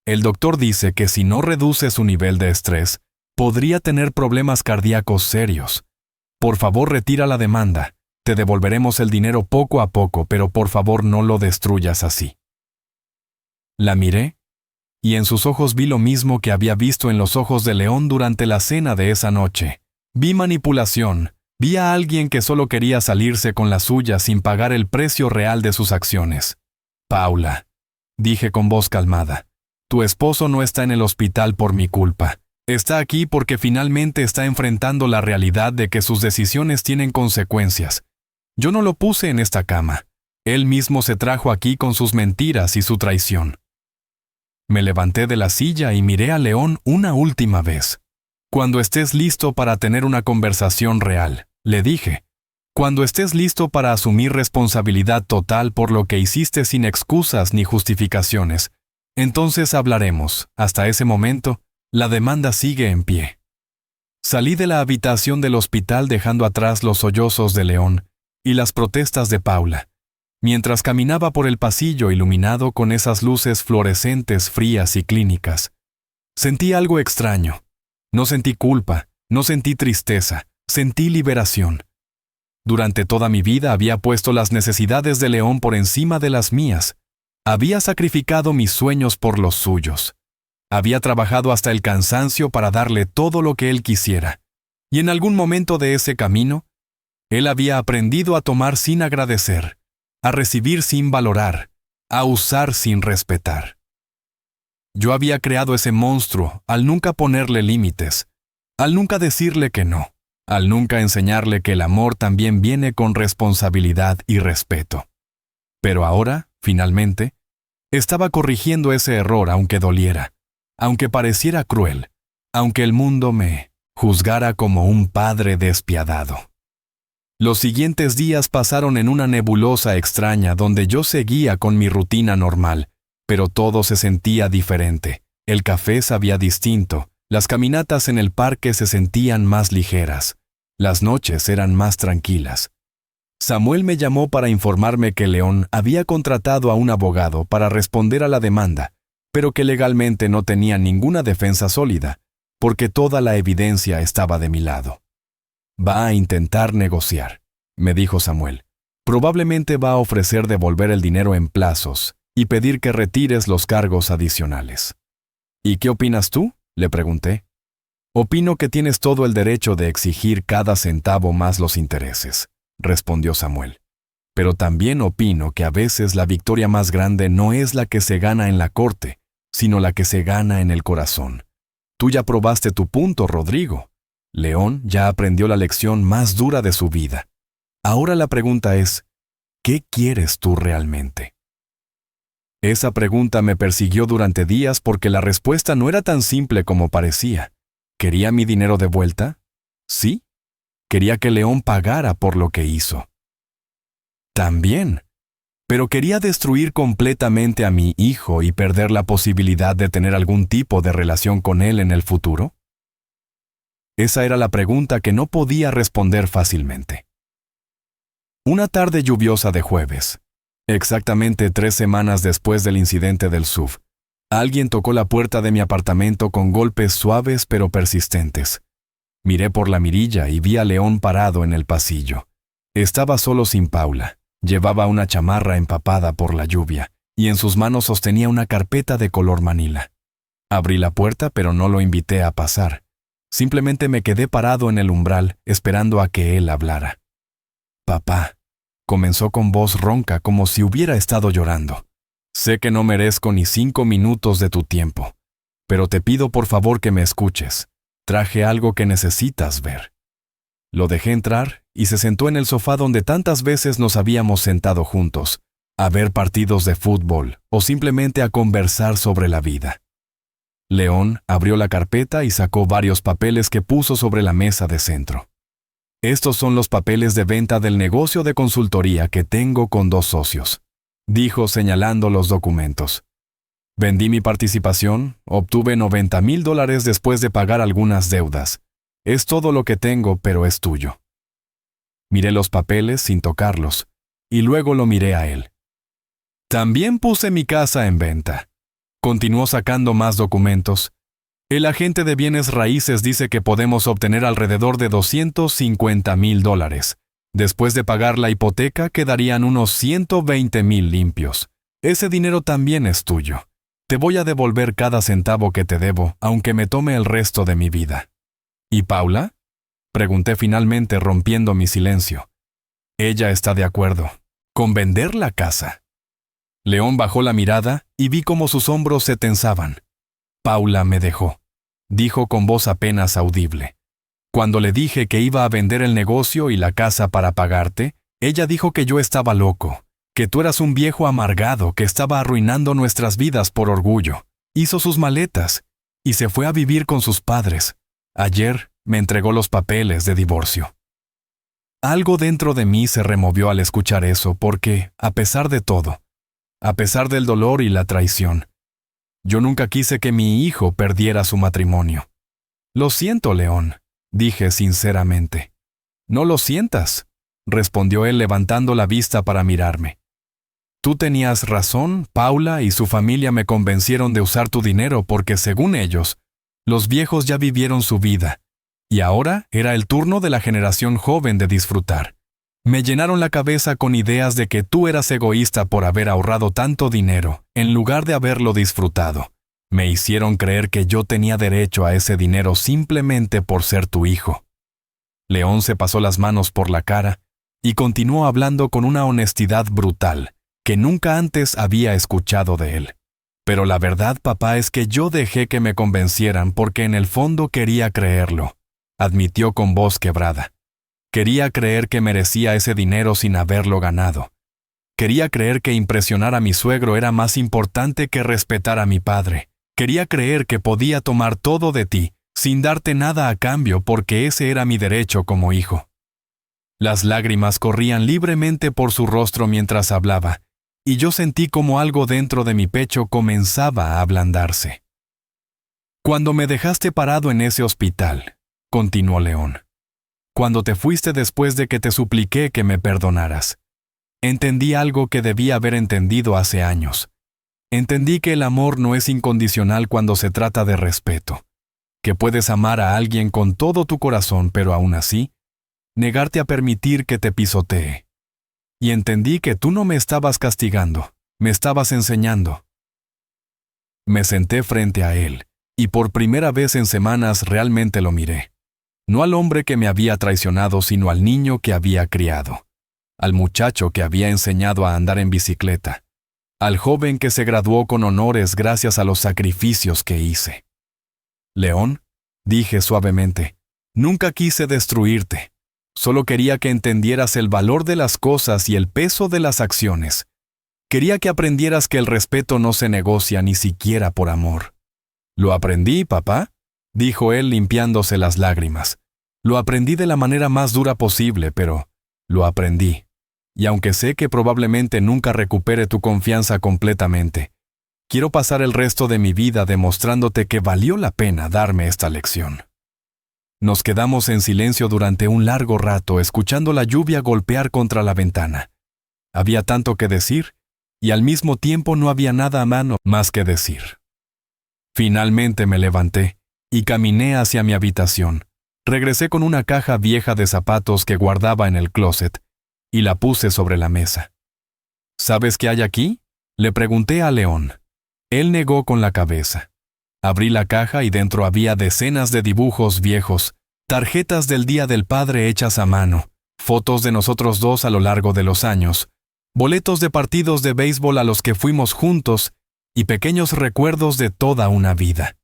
El doctor dice que si no reduce su nivel de estrés, podría tener problemas cardíacos serios. Por favor, retira la demanda. Te devolveremos el dinero poco a poco, pero por favor no lo destruyas así». La miré, y en sus ojos vi lo mismo que había visto en los ojos de León durante la cena de esa noche. Vi manipulación. Vi a alguien que solo quería salirse con la suya sin pagar el precio real de sus acciones. «Paula», dije con voz calmada, «tu esposo no está en el hospital por mi culpa. Está aquí porque finalmente está enfrentando la realidad de que sus decisiones tienen consecuencias. Yo no lo puse en esta cama. Él mismo se trajo aquí con sus mentiras y su traición». Me levanté de la silla y miré a León una última vez. «Cuando estés listo para tener una conversación real», le dije. «Cuando estés listo para asumir responsabilidad total por lo que hiciste sin excusas ni justificaciones, entonces hablaremos. Hasta ese momento, la demanda sigue en pie». Salí de la habitación del hospital dejando atrás los sollozos de León y las protestas de Paula. Mientras caminaba por el pasillo iluminado con esas luces fluorescentes frías y clínicas, sentí algo extraño. No sentí culpa, no sentí tristeza, sentí liberación. Durante toda mi vida había puesto las necesidades de León por encima de las mías. Había sacrificado mis sueños por los suyos. Había trabajado hasta el cansancio para darle todo lo que él quisiera. Y en algún momento de ese camino, él había aprendido a tomar sin agradecer, a recibir sin valorar, a usar sin respetar. Yo había creado ese monstruo al nunca ponerle límites, al nunca decirle que no, al nunca enseñarle que el amor también viene con responsabilidad y respeto. Pero ahora, finalmente, Estaba corrigiendo ese error aunque doliera, aunque pareciera cruel, aunque el mundo me juzgara como un padre despiadado. Los siguientes días pasaron en una nebulosa extraña donde yo seguía con mi rutina normal, pero todo se sentía diferente. El café sabía distinto, las caminatas en el parque se sentían más ligeras, las noches eran más tranquilas. Samuel me llamó para informarme que León había contratado a un abogado para responder a la demanda, pero que legalmente no tenía ninguna defensa sólida, porque toda la evidencia estaba de mi lado. Va a intentar negociar, me dijo Samuel. Probablemente va a ofrecer devolver el dinero en plazos y pedir que retires los cargos adicionales. ¿Y qué opinas tú?, le pregunté. Opino que tienes todo el derecho de exigir cada centavo más los intereses, respondió Samuel. Pero también opino que a veces la victoria más grande no es la que se gana en la corte, sino la que se gana en el corazón. Tú ya probaste tu punto, Rodrigo. León ya aprendió la lección más dura de su vida. Ahora la pregunta es, ¿qué quieres tú realmente? Esa pregunta me persiguió durante días porque la respuesta no era tan simple como parecía. ¿Quería mi dinero de vuelta? Sí. Quería que León pagara por lo que hizo. También. Pero quería destruir completamente a mi hijo y perder la posibilidad de tener algún tipo de relación con él en el futuro. Esa era la pregunta que no podía responder fácilmente. Una tarde lluviosa de jueves, exactamente 3 semanas después del incidente del SUV, alguien tocó la puerta de mi apartamento con golpes suaves pero persistentes. Miré por la mirilla y vi a León parado en el pasillo. Estaba solo sin Paula. Llevaba una chamarra empapada por la lluvia y en sus manos sostenía una carpeta de color manila. Abrí la puerta, pero no lo invité a pasar. Simplemente me quedé parado en el umbral, esperando a que él hablara. «Papá», comenzó con voz ronca como si hubiera estado llorando. «Sé que no merezco ni 5 minutos de tu tiempo, pero te pido por favor que me escuches. Traje algo que necesitas ver». Lo dejé entrar y se sentó en el sofá donde tantas veces nos habíamos sentado juntos, a ver partidos de fútbol o simplemente a conversar sobre la vida. León abrió la carpeta y sacó varios papeles que puso sobre la mesa de centro. «Estos son los papeles de venta del negocio de consultoría que tengo con 2 socios», dijo señalando los documentos. «Vendí mi participación, obtuve $90,000 después de pagar algunas deudas. Es todo lo que tengo, pero es tuyo». Miré los papeles sin tocarlos, y luego lo miré a él. «También puse mi casa en venta». Continuó sacando más documentos. «El agente de bienes raíces dice que podemos obtener alrededor de $250,000. Después de pagar la hipoteca, quedarían unos $120,000 limpios. Ese dinero también es tuyo. Te voy a devolver cada centavo que te debo, aunque me tome el resto de mi vida». «¿Y Paula?», pregunté finalmente rompiendo mi silencio. «Ella está de acuerdo. Con vender la casa». León bajó la mirada y vi cómo sus hombros se tensaban. «Paula me dejó», dijo con voz apenas audible. «Cuando le dije que iba a vender el negocio y la casa para pagarte, ella dijo que yo estaba loco, que tú eras un viejo amargado que estaba arruinando nuestras vidas por orgullo. Hizo sus maletas y se fue a vivir con sus padres. Ayer me entregó los papeles de divorcio». Algo dentro de mí se removió al escuchar eso porque, a pesar de todo, a pesar del dolor y la traición, yo nunca quise que mi hijo perdiera su matrimonio. «Lo siento, León», dije sinceramente. «No lo sientas», respondió él levantando la vista para mirarme. «Tú tenías razón, Paula y su familia me convencieron de usar tu dinero porque, según ellos, los viejos ya vivieron su vida, y ahora era el turno de la generación joven de disfrutar. Me llenaron la cabeza con ideas de que tú eras egoísta por haber ahorrado tanto dinero, en lugar de haberlo disfrutado. Me hicieron creer que yo tenía derecho a ese dinero simplemente por ser tu hijo». León se pasó las manos por la cara y continuó hablando con una honestidad brutal que nunca antes había escuchado de él. «Pero la verdad, papá, es que yo dejé que me convencieran porque en el fondo quería creerlo», admitió con voz quebrada. «Quería creer que merecía ese dinero sin haberlo ganado. Quería creer que impresionar a mi suegro era más importante que respetar a mi padre. Quería creer que podía tomar todo de ti, sin darte nada a cambio, porque ese era mi derecho como hijo. Las lágrimas corrían libremente por su rostro mientras hablaba, y yo sentí como algo dentro de mi pecho comenzaba a ablandarse. Cuando me dejaste parado en ese hospital, continuó León, cuando te fuiste después de que te supliqué que me perdonaras, entendí algo que debía haber entendido hace años. Entendí que el amor no es incondicional cuando se trata de respeto, que puedes amar a alguien con todo tu corazón, pero aún así, negarte a permitir que te pisotee. Y entendí que tú no me estabas castigando, me estabas enseñando. Me senté frente a él, y por primera vez en semanas realmente lo miré. No al hombre que me había traicionado, sino al niño que había criado, al muchacho que había enseñado a andar en bicicleta, al joven que se graduó con honores gracias a los sacrificios que hice. León, dije suavemente, nunca quise destruirte. Solo quería que entendieras el valor de las cosas y el peso de las acciones. Quería que aprendieras que el respeto no se negocia ni siquiera por amor. ¿Lo aprendí, papá?, dijo él limpiándose las lágrimas. Lo aprendí de la manera más dura posible, pero lo aprendí. Y aunque sé que probablemente nunca recupere tu confianza completamente, quiero pasar el resto de mi vida demostrándote que valió la pena darme esta lección. Nos quedamos en silencio durante un largo rato, escuchando la lluvia golpear contra la ventana. Había tanto que decir, y al mismo tiempo no había nada a mano más que decir. Finalmente me levanté y caminé hacia mi habitación. Regresé con una caja vieja de zapatos que guardaba en el closet, y la puse sobre la mesa. ¿Sabes qué hay aquí?, le pregunté a León. Él negó con la cabeza. Abrí la caja y dentro había decenas de dibujos viejos, tarjetas del Día del Padre hechas a mano, fotos de nosotros dos a lo largo de los años, boletos de partidos de béisbol a los que fuimos juntos y pequeños recuerdos de toda una vida.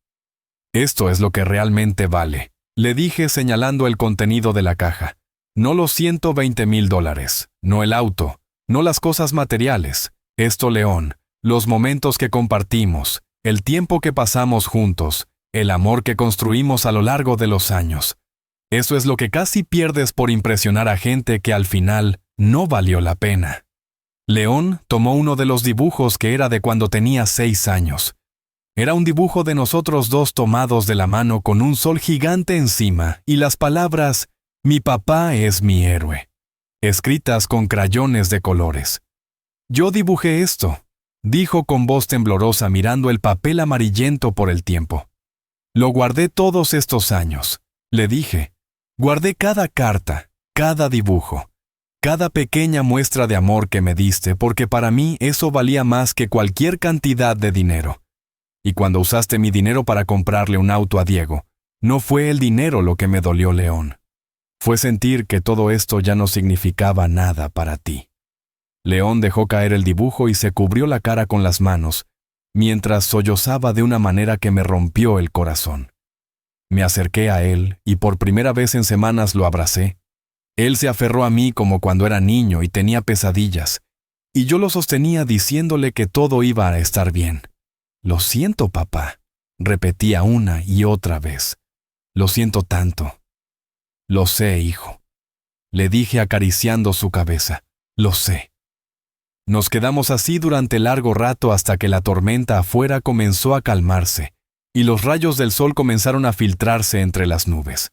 Esto es lo que realmente vale, le dije señalando el contenido de la caja. No los $120,000, no el auto, no las cosas materiales. Esto, León, los momentos que compartimos, el tiempo que pasamos juntos, el amor que construimos a lo largo de los años. Eso es lo que casi pierdes por impresionar a gente que al final no valió la pena. León tomó uno de los dibujos que era de cuando tenía 6 años. Era un dibujo de nosotros dos tomados de la mano con un sol gigante encima y las palabras «Mi papá es mi héroe», escritas con crayones de colores. «Yo dibujé esto», dijo con voz temblorosa mirando el papel amarillento por el tiempo. «Lo guardé todos estos años», le dije. «Guardé cada carta, cada dibujo, cada pequeña muestra de amor que me diste, porque para mí eso valía más que cualquier cantidad de dinero. Y cuando usaste mi dinero para comprarle un auto a Diego, no fue el dinero lo que me dolió, León. Fue sentir que todo esto ya no significaba nada para ti». León dejó caer el dibujo y se cubrió la cara con las manos, mientras sollozaba de una manera que me rompió el corazón. Me acerqué a él y por primera vez en semanas lo abracé. Él se aferró a mí como cuando era niño y tenía pesadillas, y yo lo sostenía diciéndole que todo iba a estar bien. «Lo siento, papá», repetía una y otra vez. «Lo siento tanto». «Lo sé, hijo», le dije acariciando su cabeza. «Lo sé». Nos quedamos así durante largo rato hasta que la tormenta afuera comenzó a calmarse y los rayos del sol comenzaron a filtrarse entre las nubes.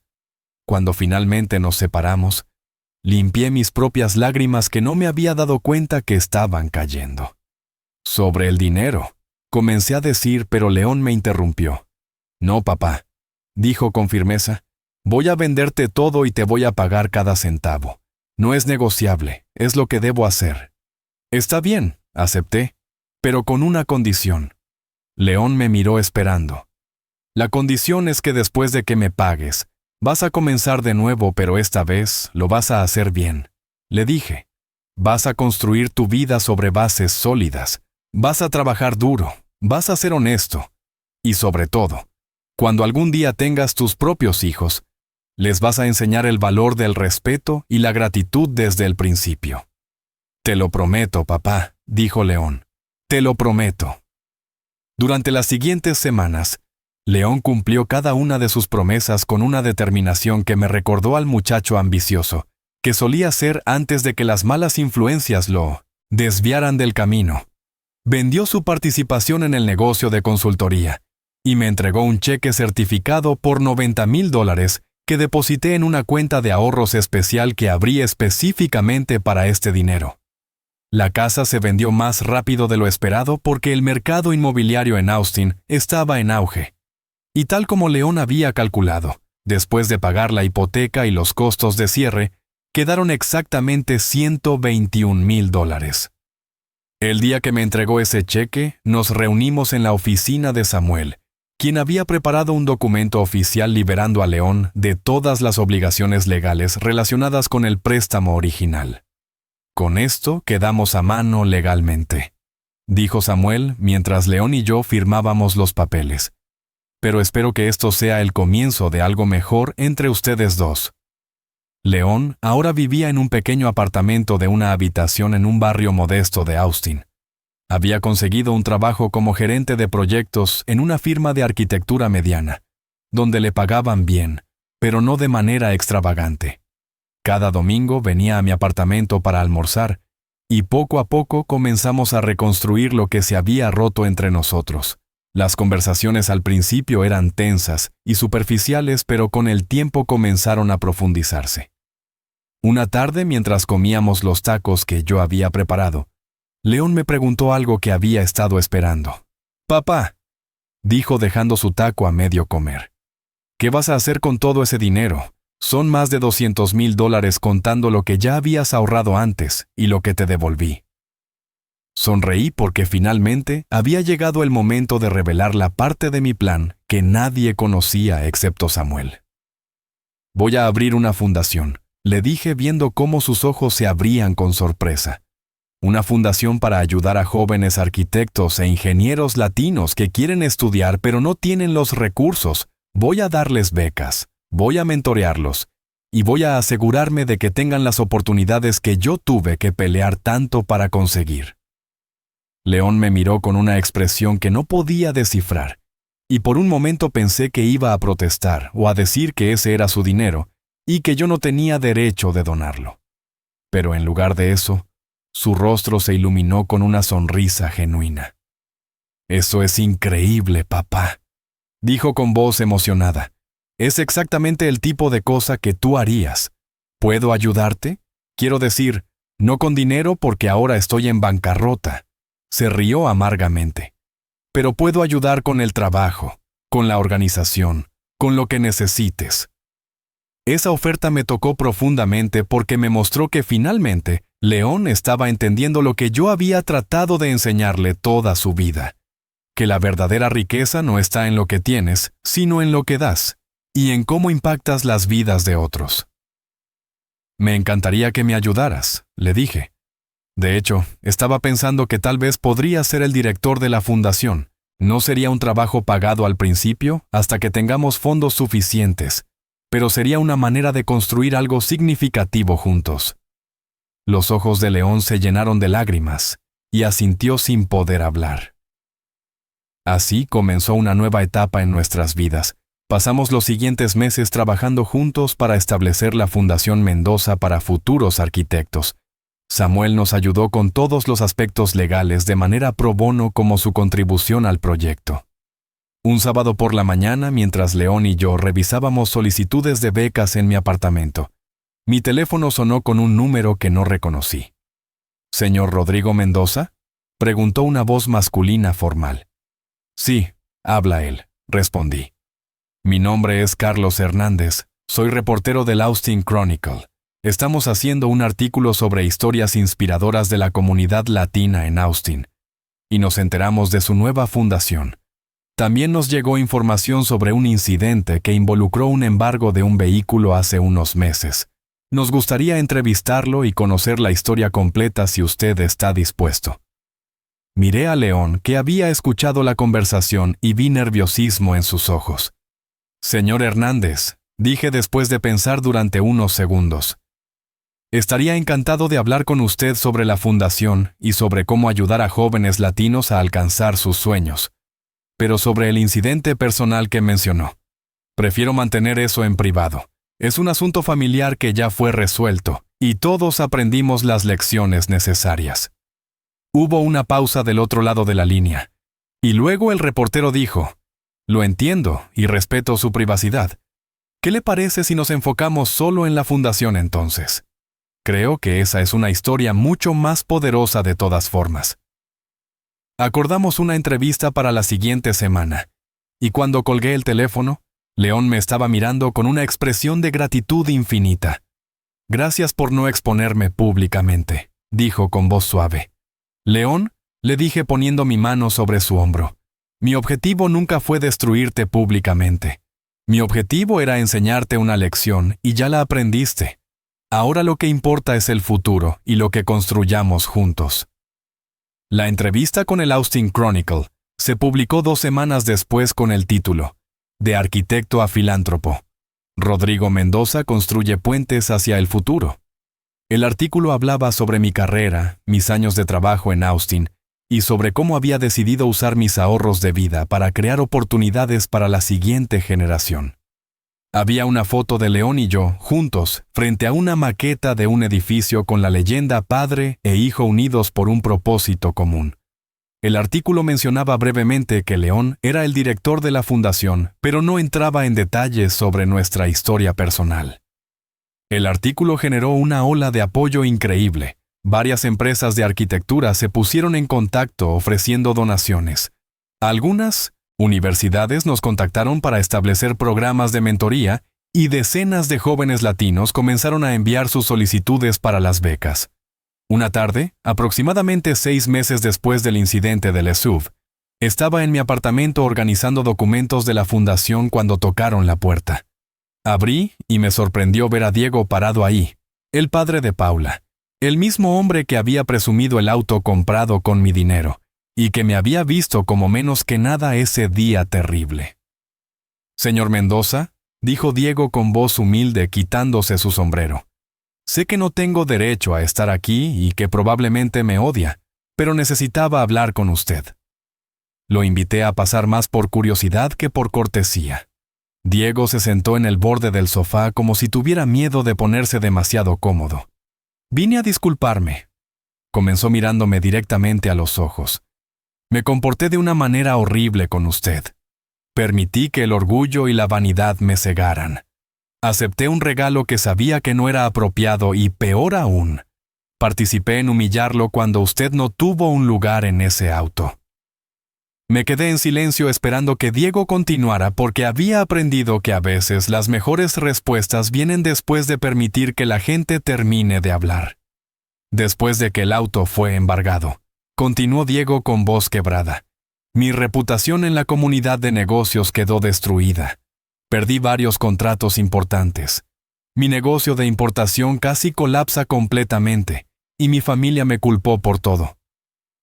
Cuando finalmente nos separamos, limpié mis propias lágrimas que no me había dado cuenta que estaban cayendo. «Sobre el dinero», comencé a decir, pero León me interrumpió. «No, papá», dijo con firmeza. «Voy a venderte todo y te voy a pagar cada centavo. No es negociable, es lo que debo hacer». «Está bien», acepté, «pero con una condición». León me miró esperando. «La condición es que después de que me pagues, vas a comenzar de nuevo, pero esta vez lo vas a hacer bien», le dije. «Vas a construir tu vida sobre bases sólidas. Vas a trabajar duro, vas a ser honesto. Y sobre todo, cuando algún día tengas tus propios hijos, les vas a enseñar el valor del respeto y la gratitud desde el principio». Te lo prometo, papá, dijo León. Te lo prometo. Durante las siguientes semanas, León cumplió cada una de sus promesas con una determinación que me recordó al muchacho ambicioso, que solía ser antes de que las malas influencias lo desviaran del camino. Vendió su participación en el negocio de consultoría y me entregó un cheque certificado por $90,000 que deposité en una cuenta de ahorros especial que abrí específicamente para este dinero. La casa se vendió más rápido de lo esperado porque el mercado inmobiliario en Austin estaba en auge. Y tal como León había calculado, después de pagar la hipoteca y los costos de cierre, quedaron exactamente $121,000. El día que me entregó ese cheque, nos reunimos en la oficina de Samuel, quien había preparado un documento oficial liberando a León de todas las obligaciones legales relacionadas con el préstamo original. Con esto quedamos a mano legalmente, dijo Samuel mientras León y yo firmábamos los papeles. Pero espero que esto sea el comienzo de algo mejor entre ustedes dos. León ahora vivía en un pequeño apartamento de una habitación en un barrio modesto de Austin. Había conseguido un trabajo como gerente de proyectos en una firma de arquitectura mediana, donde le pagaban bien, pero no de manera extravagante. Cada domingo venía a mi apartamento para almorzar, y poco a poco comenzamos a reconstruir lo que se había roto entre nosotros. Las conversaciones al principio eran tensas y superficiales, pero con el tiempo comenzaron a profundizarse. Una tarde, mientras comíamos los tacos que yo había preparado, León me preguntó algo que había estado esperando. «Papá», dijo dejando su taco a medio comer, «¿qué vas a hacer con todo ese dinero? Son más de $200,000 contando lo que ya habías ahorrado antes y lo que te devolví». Sonreí porque finalmente había llegado el momento de revelar la parte de mi plan que nadie conocía excepto Samuel. «Voy a abrir una fundación», le dije viendo cómo sus ojos se abrían con sorpresa. «Una fundación para ayudar a jóvenes arquitectos e ingenieros latinos que quieren estudiar pero no tienen los recursos. Voy a darles becas, voy a mentorearlos y voy a asegurarme de que tengan las oportunidades que yo tuve que pelear tanto para conseguir». León me miró con una expresión que no podía descifrar, y por un momento pensé que iba a protestar o a decir que ese era su dinero y que yo no tenía derecho de donarlo. Pero en lugar de eso, su rostro se iluminó con una sonrisa genuina. «Eso es increíble, papá», dijo con voz emocionada. «Es exactamente el tipo de cosa que tú harías. ¿Puedo ayudarte? Quiero decir, no con dinero porque ahora estoy en bancarrota». Se rió amargamente. «Pero puedo ayudar con el trabajo, con la organización, con lo que necesites». Esa oferta me tocó profundamente porque me mostró que finalmente León estaba entendiendo lo que yo había tratado de enseñarle toda su vida, que la verdadera riqueza no está en lo que tienes, sino en lo que das, y en cómo impactas las vidas de otros. «Me encantaría que me ayudaras», le dije. «De hecho, estaba pensando que tal vez podría ser el director de la fundación. No sería un trabajo pagado al principio hasta que tengamos fondos suficientes, pero sería una manera de construir algo significativo juntos». Los ojos de León se llenaron de lágrimas y asintió sin poder hablar. Así comenzó una nueva etapa en nuestras vidas. Pasamos los siguientes meses trabajando juntos para establecer la Fundación Mendoza para futuros arquitectos. Samuel nos ayudó con todos los aspectos legales de manera pro bono como su contribución al proyecto. Un sábado por la mañana, mientras León y yo revisábamos solicitudes de becas en mi apartamento, mi teléfono sonó con un número que no reconocí. «¿Señor Rodrigo Mendoza?», preguntó una voz masculina formal. «Sí, habla él», respondí. «Mi nombre es Carlos Hernández, soy reportero del Austin Chronicle. Estamos haciendo un artículo sobre historias inspiradoras de la comunidad latina en Austin, y nos enteramos de su nueva fundación. También nos llegó información sobre un incidente que involucró un embargo de un vehículo hace unos meses. Nos gustaría entrevistarlo y conocer la historia completa si usted está dispuesto». Miré a León, que había escuchado la conversación, y vi nerviosismo en sus ojos. «Señor Hernández», dije después de pensar durante unos segundos, Estaría encantado de hablar con usted sobre la fundación y sobre cómo ayudar a jóvenes latinos a alcanzar sus sueños. Pero sobre el incidente personal que mencionó, prefiero mantener eso en privado. Es un asunto familiar que ya fue resuelto, y todos aprendimos las lecciones necesarias. Hubo una pausa del otro lado de la línea, y luego el reportero dijo, «Lo entiendo y respeto su privacidad. ¿Qué le parece si nos enfocamos solo en la fundación entonces? Creo que esa es una historia mucho más poderosa de todas formas». Acordamos una entrevista para la siguiente semana, y cuando colgué el teléfono, León me estaba mirando con una expresión de gratitud infinita. «Gracias por no exponerme públicamente», dijo con voz suave. «León», le dije poniendo mi mano sobre su hombro, «mi objetivo nunca fue destruirte públicamente. Mi objetivo era enseñarte una lección y ya la aprendiste. Ahora lo que importa es el futuro y lo que construyamos juntos». La entrevista con el Austin Chronicle se publicó 2 semanas después con el título «De arquitecto a filántropo. Rodrigo Mendoza construye puentes hacia el futuro». El artículo hablaba sobre mi carrera, mis años de trabajo en Austin, y sobre cómo había decidido usar mis ahorros de vida para crear oportunidades para la siguiente generación. Había una foto de León y yo, juntos, frente a una maqueta de un edificio con la leyenda Padre e Hijo unidos por un propósito común. El artículo mencionaba brevemente que León era el director de la fundación, pero no entraba en detalles sobre nuestra historia personal. El artículo generó una ola de apoyo increíble. Varias empresas de arquitectura se pusieron en contacto ofreciendo donaciones. Algunas universidades nos contactaron para establecer programas de mentoría y decenas de jóvenes latinos comenzaron a enviar sus solicitudes para las becas. Una tarde, aproximadamente 6 meses después del incidente de Les Seuves, estaba en mi apartamento organizando documentos de la fundación cuando tocaron la puerta. Abrí y me sorprendió ver a Diego parado ahí, el padre de Paula, el mismo hombre que había presumido el auto comprado con mi dinero y que me había visto como menos que nada ese día terrible. «Señor Mendoza», dijo Diego con voz humilde quitándose su sombrero, «sé que no tengo derecho a estar aquí y que probablemente me odia, pero necesitaba hablar con usted». Lo invité a pasar más por curiosidad que por cortesía. Diego se sentó en el borde del sofá como si tuviera miedo de ponerse demasiado cómodo. «Vine a disculparme», comenzó mirándome directamente a los ojos. «Me comporté de una manera horrible con usted. Permití que el orgullo y la vanidad me cegaran. Acepté un regalo que sabía que no era apropiado y, peor aún, participé en humillarlo cuando usted no tuvo un lugar en ese auto». Me quedé en silencio esperando que Diego continuara porque había aprendido que a veces las mejores respuestas vienen después de permitir que la gente termine de hablar. Después de que el auto fue embargado, continuó Diego con voz quebrada. Mi reputación en la comunidad de negocios quedó destruida. Perdí varios contratos importantes. Mi negocio de importación casi colapsa completamente, y mi familia me culpó por todo.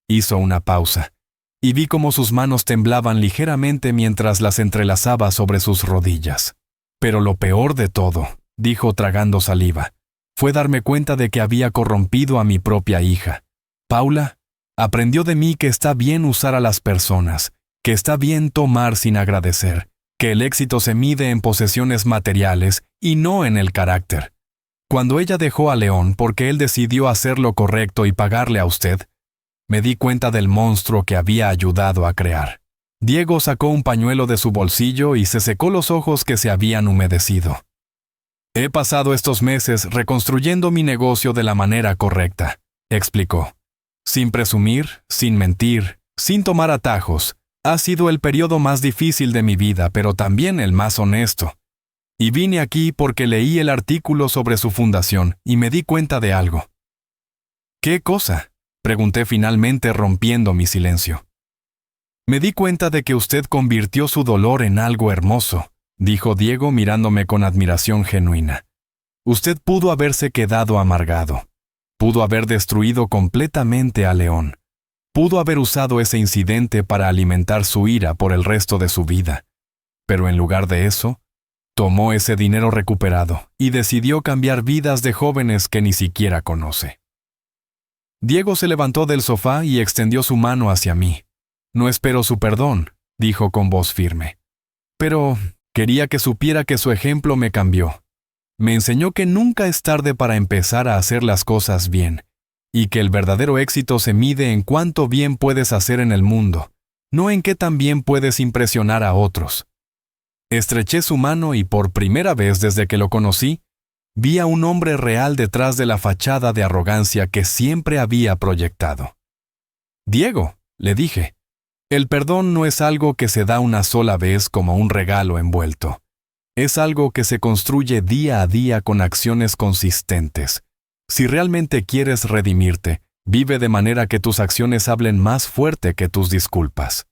Hizo una pausa, y vi cómo sus manos temblaban ligeramente mientras las entrelazaba sobre sus rodillas. Pero lo peor de todo, dijo tragando saliva, fue darme cuenta de que había corrompido a mi propia hija. Paula aprendió de mí que está bien usar a las personas, que está bien tomar sin agradecer, que el éxito se mide en posesiones materiales y no en el carácter. Cuando ella dejó a León porque él decidió hacer lo correcto y pagarle a usted, me di cuenta del monstruo que había ayudado a crear. Diego sacó un pañuelo de su bolsillo y se secó los ojos que se habían humedecido. He pasado estos meses reconstruyendo mi negocio de la manera correcta, explicó. Sin presumir, sin mentir, sin tomar atajos. Ha sido el periodo más difícil de mi vida, pero también el más honesto. Y vine aquí porque leí el artículo sobre su fundación y me di cuenta de algo. ¿Qué cosa?, pregunté finalmente rompiendo mi silencio. Me di cuenta de que usted convirtió su dolor en algo hermoso, dijo Diego mirándome con admiración genuina. Usted pudo haberse quedado amargado. Pudo haber destruido completamente a León. Pudo haber usado ese incidente para alimentar su ira por el resto de su vida. Pero en lugar de eso, Tomó ese dinero recuperado y decidió cambiar vidas de jóvenes que ni siquiera conoce. Diego se levantó del sofá y extendió su mano hacia mí. No espero su perdón, dijo con voz firme. Pero quería que supiera que su ejemplo me cambió. Me enseñó que nunca es tarde para empezar a hacer las cosas bien, y que el verdadero éxito se mide en cuánto bien puedes hacer en el mundo, no en qué tan bien puedes impresionar a otros. Estreché su mano y por primera vez desde que lo conocí, vi a un hombre real detrás de la fachada de arrogancia que siempre había proyectado. Diego, le dije, el perdón no es algo que se da una sola vez como un regalo envuelto. Es algo que se construye día a día con acciones consistentes. Si realmente quieres redimirte, vive de manera que tus acciones hablen más fuerte que tus disculpas.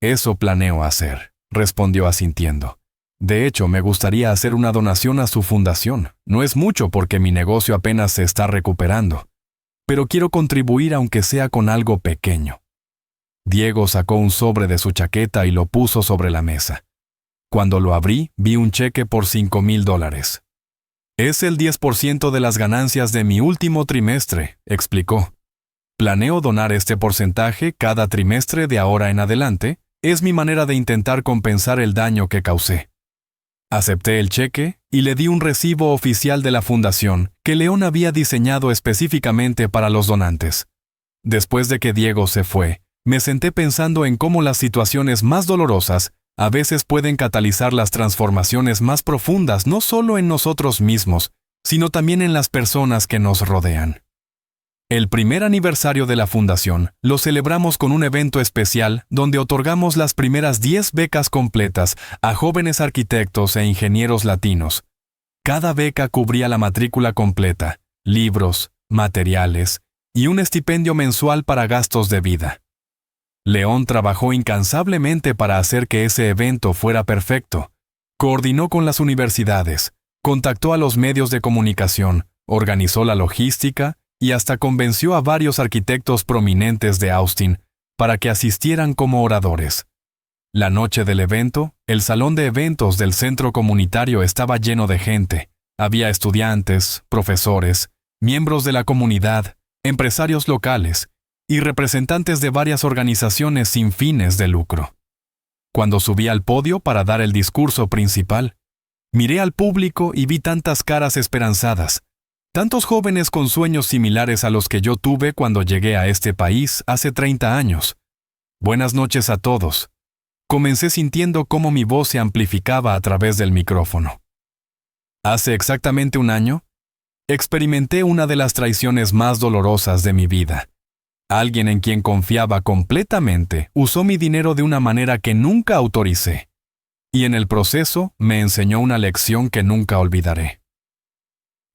Eso planeo hacer, respondió asintiendo. De hecho, me gustaría hacer una donación a su fundación. No es mucho porque mi negocio apenas se está recuperando. Pero quiero contribuir aunque sea con algo pequeño. Diego sacó un sobre de su chaqueta y lo puso sobre la mesa. Cuando lo abrí, vi un cheque por $5,000. Es el 10% de las ganancias de mi último trimestre, explicó. Planeo donar este porcentaje cada trimestre de ahora en adelante. Es mi manera de intentar compensar el daño que causé. Acepté el cheque y le di un recibo oficial de la fundación que León había diseñado específicamente para los donantes. Después de que Diego se fue, me senté pensando en cómo las situaciones más dolorosas a veces pueden catalizar las transformaciones más profundas no solo en nosotros mismos, sino también en las personas que nos rodean. El primer aniversario de la fundación lo celebramos con un evento especial donde otorgamos las primeras 10 becas completas a jóvenes arquitectos e ingenieros latinos. Cada beca cubría la matrícula completa, libros, materiales y un estipendio mensual para gastos de vida. León trabajó incansablemente para hacer que ese evento fuera perfecto. Coordinó con las universidades, contactó a los medios de comunicación, organizó la logística y hasta convenció a varios arquitectos prominentes de Austin para que asistieran como oradores. La noche del evento, el salón de eventos del centro comunitario estaba lleno de gente. Había estudiantes, profesores, miembros de la comunidad, empresarios locales y representantes de varias organizaciones sin fines de lucro. Cuando subí al podio para dar el discurso principal, miré al público y vi tantas caras esperanzadas, tantos jóvenes con sueños similares a los que yo tuve cuando llegué a este país hace 30 años. Buenas noches a todos. Comencé sintiendo cómo mi voz se amplificaba a través del micrófono. Hace exactamente un año, experimenté una de las traiciones más dolorosas de mi vida. Alguien en quien confiaba completamente usó mi dinero de una manera que nunca autoricé. Y en el proceso me enseñó una lección que nunca olvidaré.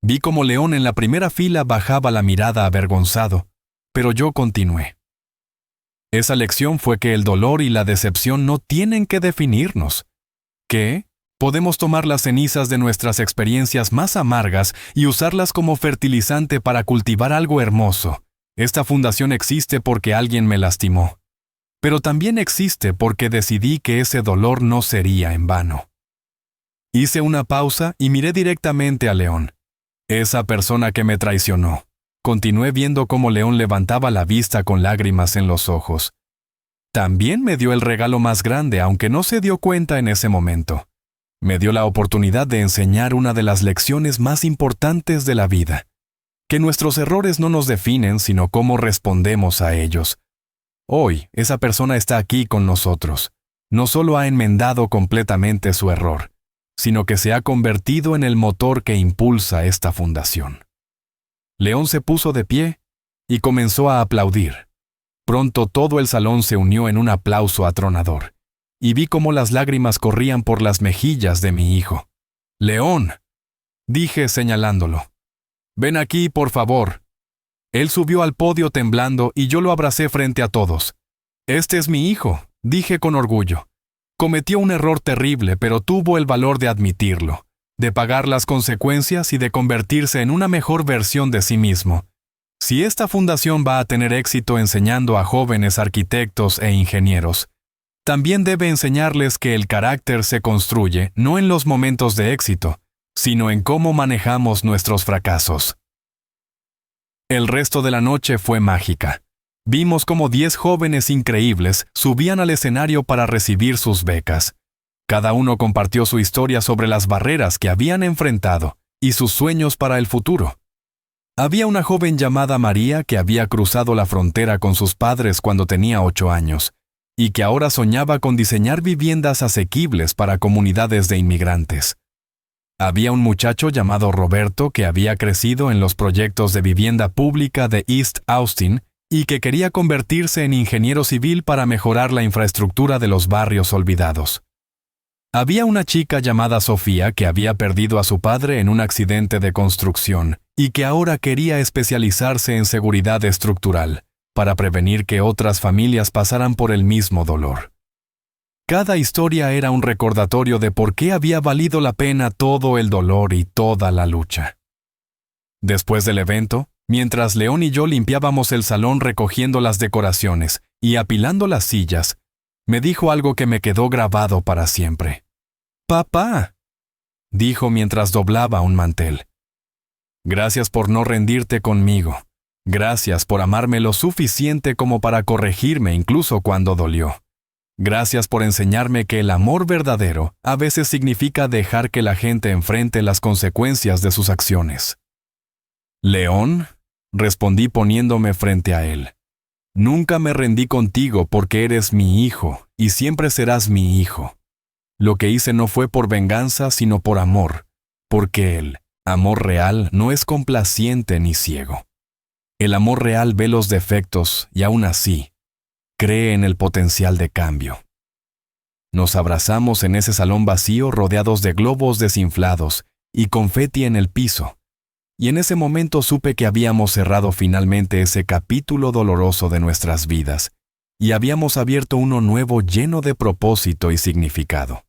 Vi cómo León en la primera fila bajaba la mirada avergonzado, pero yo continué. Esa lección fue que el dolor y la decepción no tienen que definirnos. Que podemos tomar las cenizas de nuestras experiencias más amargas y usarlas como fertilizante para cultivar algo hermoso. Esta fundación existe porque alguien me lastimó, pero también existe porque decidí que ese dolor no sería en vano. Hice una pausa y miré directamente a León. Esa persona que me traicionó. Continué viendo cómo León levantaba la vista con lágrimas en los ojos. También me dio el regalo más grande, aunque no se dio cuenta en ese momento. Me dio la oportunidad de enseñar una de las lecciones más importantes de la vida. Que nuestros errores no nos definen, sino cómo respondemos a ellos. Hoy, esa persona está aquí con nosotros. No solo ha enmendado completamente su error, sino que se ha convertido en el motor que impulsa esta fundación. León se puso de pie y comenzó a aplaudir. Pronto todo el salón se unió en un aplauso atronador, y vi cómo las lágrimas corrían por las mejillas de mi hijo. «León», dije señalándolo. «Ven aquí, por favor». Él subió al podio temblando y yo lo abracé frente a todos. «Este es mi hijo», dije con orgullo. Cometió un error terrible, pero tuvo el valor de admitirlo, de pagar las consecuencias y de convertirse en una mejor versión de sí mismo. Si esta fundación va a tener éxito enseñando a jóvenes arquitectos e ingenieros, También debe enseñarles que el carácter se construye no en los momentos de éxito, sino en cómo manejamos nuestros fracasos. El resto de la noche fue mágica. Vimos cómo 10 jóvenes increíbles subían al escenario para recibir sus becas. Cada uno compartió su historia sobre las barreras que habían enfrentado y sus sueños para el futuro. Había una joven llamada María que había cruzado la frontera con sus padres cuando tenía 8 años y que ahora soñaba con diseñar viviendas asequibles para comunidades de inmigrantes. Había un muchacho llamado Roberto que había crecido en los proyectos de vivienda pública de East Austin y que quería convertirse en ingeniero civil para mejorar la infraestructura de los barrios olvidados. Había una chica llamada Sofía que había perdido a su padre en un accidente de construcción y que ahora quería especializarse en seguridad estructural para prevenir que otras familias pasaran por el mismo dolor. Cada historia era un recordatorio de por qué había valido la pena todo el dolor y toda la lucha. Después del evento, mientras León y yo limpiábamos el salón recogiendo las decoraciones y apilando las sillas, me dijo algo que me quedó grabado para siempre. «Papá», dijo mientras doblaba un mantel. «Gracias por no rendirte conmigo. Gracias por amarme lo suficiente como para corregirme incluso cuando dolió. Gracias por enseñarme que el amor verdadero a veces significa dejar que la gente enfrente las consecuencias de sus acciones». «León», respondí poniéndome frente a él. «Nunca me rendí contigo porque eres mi hijo y siempre serás mi hijo. Lo que hice no fue por venganza sino por amor, porque el amor real no es complaciente ni ciego. El amor real ve los defectos y aún así, cree en el potencial de cambio». Nos abrazamos en ese salón vacío rodeados de globos desinflados y confeti en el piso. Y en ese momento supe que habíamos cerrado finalmente ese capítulo doloroso de nuestras vidas y habíamos abierto uno nuevo lleno de propósito y significado.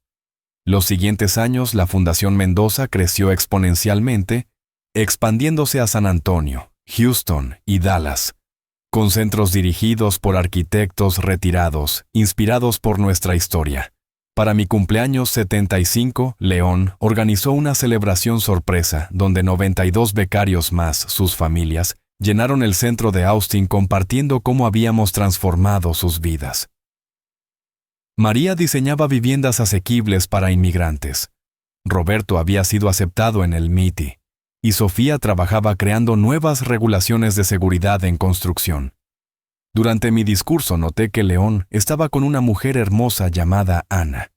Los siguientes años la Fundación Mendoza creció exponencialmente, expandiéndose a San Antonio, Houston y Dallas, con centros dirigidos por arquitectos retirados, inspirados por nuestra historia. Para mi cumpleaños 75, León organizó una celebración sorpresa donde 92 becarios más, sus familias, llenaron el centro de Austin compartiendo cómo habíamos transformado sus vidas. María diseñaba viviendas asequibles para inmigrantes. Roberto había sido aceptado en el MITI, y Sofía trabajaba creando nuevas regulaciones de seguridad en construcción. Durante mi discurso noté que León estaba con una mujer hermosa llamada Ana,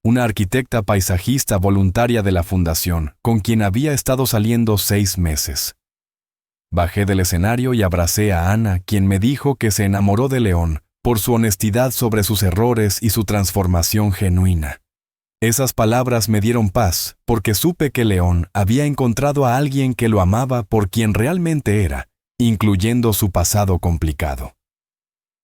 una arquitecta paisajista voluntaria de la fundación, con quien había estado saliendo 6 meses. Bajé del escenario y abracé a Ana, quien me dijo que se enamoró de León por su honestidad sobre sus errores y su transformación genuina. Esas palabras me dieron paz, porque supe que León había encontrado a alguien que lo amaba por quien realmente era, incluyendo su pasado complicado.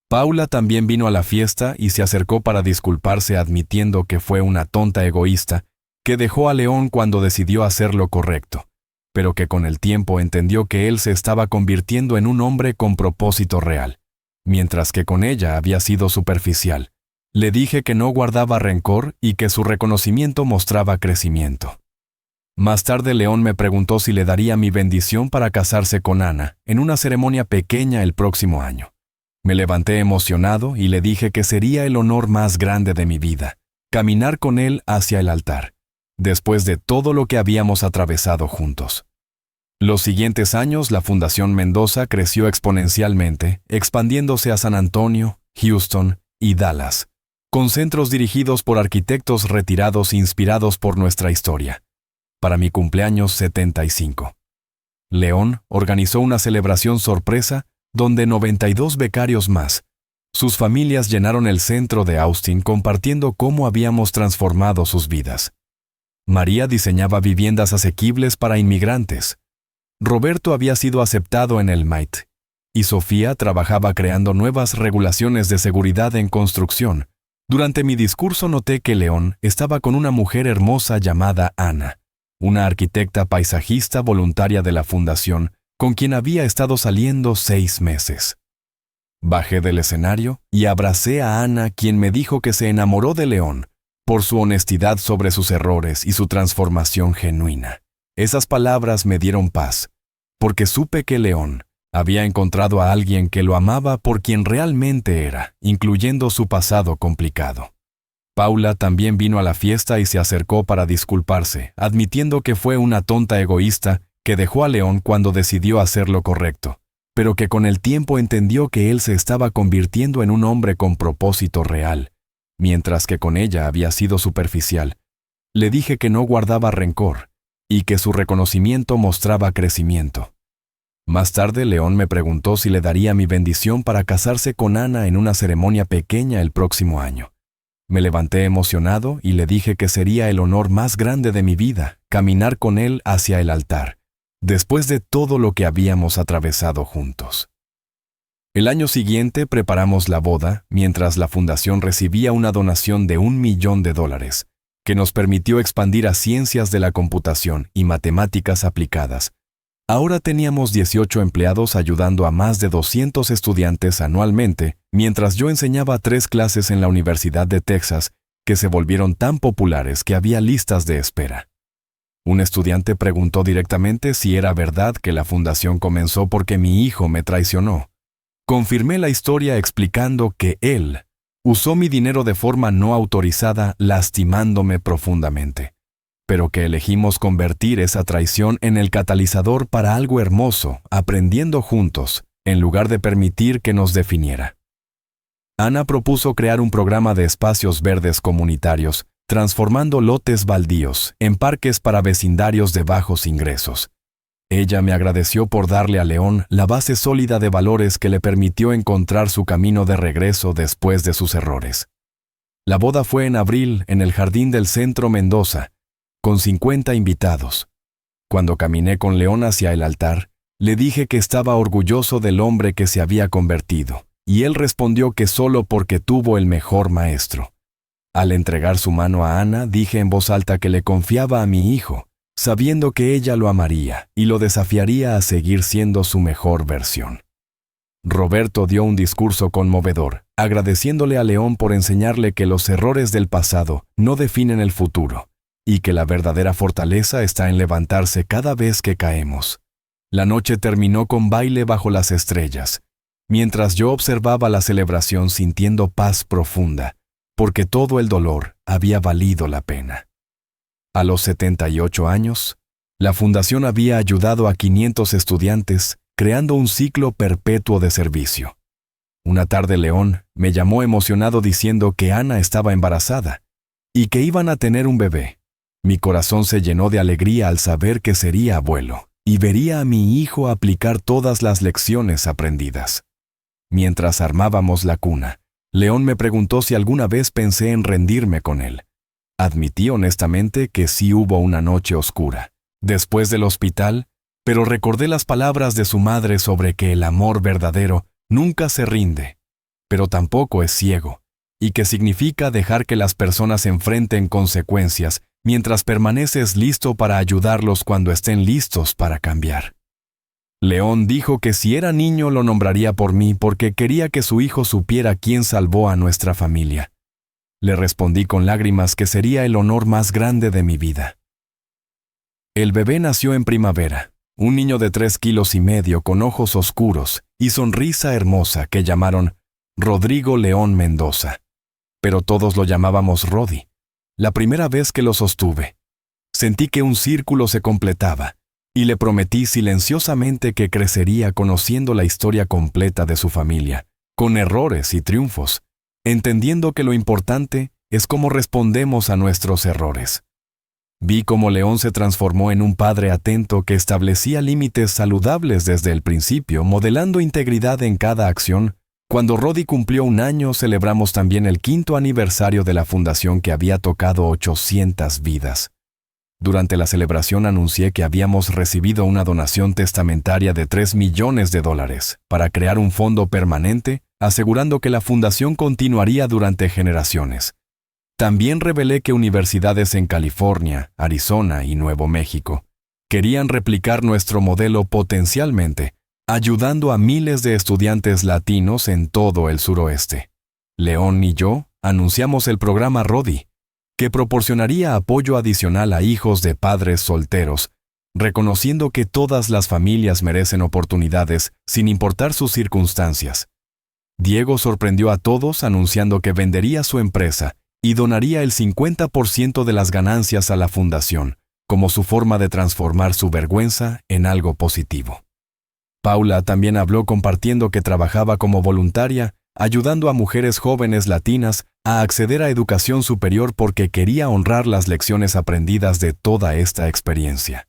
Paula también vino a la fiesta y se acercó para disculparse admitiendo que fue una tonta egoísta que dejó a León cuando decidió hacer lo correcto, pero que con el tiempo entendió que él se estaba convirtiendo en un hombre con propósito real, mientras que con ella había sido superficial. Le dije que no guardaba rencor y que su reconocimiento mostraba crecimiento. Más tarde León me preguntó si le daría mi bendición para casarse con Ana en una ceremonia pequeña el próximo año. Me levanté emocionado y le dije que sería el honor más grande de mi vida, caminar con él hacia el altar, después de todo lo que habíamos atravesado juntos. Los siguientes años la Fundación Mendoza creció exponencialmente, expandiéndose a San Antonio, Houston y Dallas, con centros dirigidos por arquitectos retirados inspirados por nuestra historia. Para mi cumpleaños 75. León organizó una celebración sorpresa donde 92 becarios más, sus familias llenaron el centro de Austin compartiendo cómo habíamos transformado sus vidas. María diseñaba viviendas asequibles para inmigrantes. Roberto había sido aceptado en el MIT, y Sofía trabajaba creando nuevas regulaciones de seguridad en construcción. Durante mi discurso noté que León estaba con una mujer hermosa llamada Ana, una arquitecta paisajista voluntaria de la fundación, con quien había estado saliendo 6 meses. Bajé del escenario y abracé a Ana, quien me dijo que se enamoró de León por su honestidad sobre sus errores y su transformación genuina. Esas palabras me dieron paz, porque supe que León había encontrado a alguien que lo amaba por quien realmente era, incluyendo su pasado complicado. Paula también vino a la fiesta y se acercó para disculparse, admitiendo que fue una tonta egoísta que dejó a León cuando decidió hacer lo correcto, pero que con el tiempo entendió que él se estaba convirtiendo en un hombre con propósito real, mientras que con ella había sido superficial. Le dije que no guardaba rencor y que su reconocimiento mostraba crecimiento. Más tarde, León me preguntó si le daría mi bendición para casarse con Ana en una ceremonia pequeña el próximo año. Me levanté emocionado y le dije que sería el honor más grande de mi vida, caminar con él hacia el altar, después de todo lo que habíamos atravesado juntos. El año siguiente preparamos la boda, mientras la fundación recibía una donación de $1 millón, que nos permitió expandir a ciencias de la computación y matemáticas aplicadas. Ahora teníamos 18 empleados ayudando a más de 200 estudiantes anualmente, mientras yo enseñaba 3 clases en la Universidad de Texas, que se volvieron tan populares que había listas de espera. Un estudiante preguntó directamente si era verdad que la fundación comenzó porque mi hijo me traicionó. Confirmé la historia explicando que él usó mi dinero de forma no autorizada, lastimándome profundamente, pero que elegimos convertir esa traición en el catalizador para algo hermoso, aprendiendo juntos, en lugar de permitir que nos definiera. Ana propuso crear un programa de espacios verdes comunitarios, transformando lotes baldíos en parques para vecindarios de bajos ingresos. Ella me agradeció por darle a León la base sólida de valores que le permitió encontrar su camino de regreso después de sus errores. La boda fue en abril en el Jardín del Centro Mendoza, con 50 invitados. Cuando caminé con León hacia el altar, le dije que estaba orgulloso del hombre que se había convertido, y él respondió que solo porque tuvo el mejor maestro. Al entregar su mano a Ana, dije en voz alta que le confiaba a mi hijo, sabiendo que ella lo amaría y lo desafiaría a seguir siendo su mejor versión. Roberto dio un discurso conmovedor, agradeciéndole a León por enseñarle que los errores del pasado no definen el futuro, y que la verdadera fortaleza está en levantarse cada vez que caemos. La noche terminó con baile bajo las estrellas, mientras yo observaba la celebración sintiendo paz profunda, porque todo el dolor había valido la pena. A los 78 años, la fundación había ayudado a 500 estudiantes, creando un ciclo perpetuo de servicio. Una tarde León me llamó emocionado diciendo que Ana estaba embarazada y que iban a tener un bebé. Mi corazón se llenó de alegría al saber que sería abuelo y vería a mi hijo aplicar todas las lecciones aprendidas. Mientras armábamos la cuna, León me preguntó si alguna vez pensé en rendirme con él. Admití honestamente que sí hubo una noche oscura, después del hospital, pero recordé las palabras de su madre sobre que el amor verdadero nunca se rinde, pero tampoco es ciego, y que significa dejar que las personas enfrenten consecuencias mientras permaneces listo para ayudarlos cuando estén listos para cambiar. León dijo que si era niño lo nombraría por mí porque quería que su hijo supiera quién salvó a nuestra familia. Le respondí con lágrimas que sería el honor más grande de mi vida. El bebé nació en primavera, un niño de 3,5 kilos con ojos oscuros y sonrisa hermosa que llamaron Rodrigo León Mendoza. Pero todos lo llamábamos Rodi. La primera vez que lo sostuve, sentí que un círculo se completaba y le prometí silenciosamente que crecería conociendo la historia completa de su familia, con errores y triunfos, entendiendo que lo importante es cómo respondemos a nuestros errores. Vi cómo León se transformó en un padre atento que establecía límites saludables desde el principio, modelando integridad en cada acción. Cuando Rodi cumplió 1 año, celebramos también el 5º aniversario de la fundación que había tocado 800 vidas. Durante la celebración anuncié que habíamos recibido una donación testamentaria de $3 millones para crear un fondo permanente, asegurando que la fundación continuaría durante generaciones. También revelé que universidades en California, Arizona y Nuevo México querían replicar nuestro modelo potencialmente, ayudando a miles de estudiantes latinos en todo el suroeste. León y yo anunciamos el programa RODI, que proporcionaría apoyo adicional a hijos de padres solteros, reconociendo que todas las familias merecen oportunidades sin importar sus circunstancias. Diego sorprendió a todos anunciando que vendería su empresa y donaría el 50% de las ganancias a la fundación, como su forma de transformar su vergüenza en algo positivo. Paula también habló compartiendo que trabajaba como voluntaria, ayudando a mujeres jóvenes latinas a acceder a educación superior porque quería honrar las lecciones aprendidas de toda esta experiencia.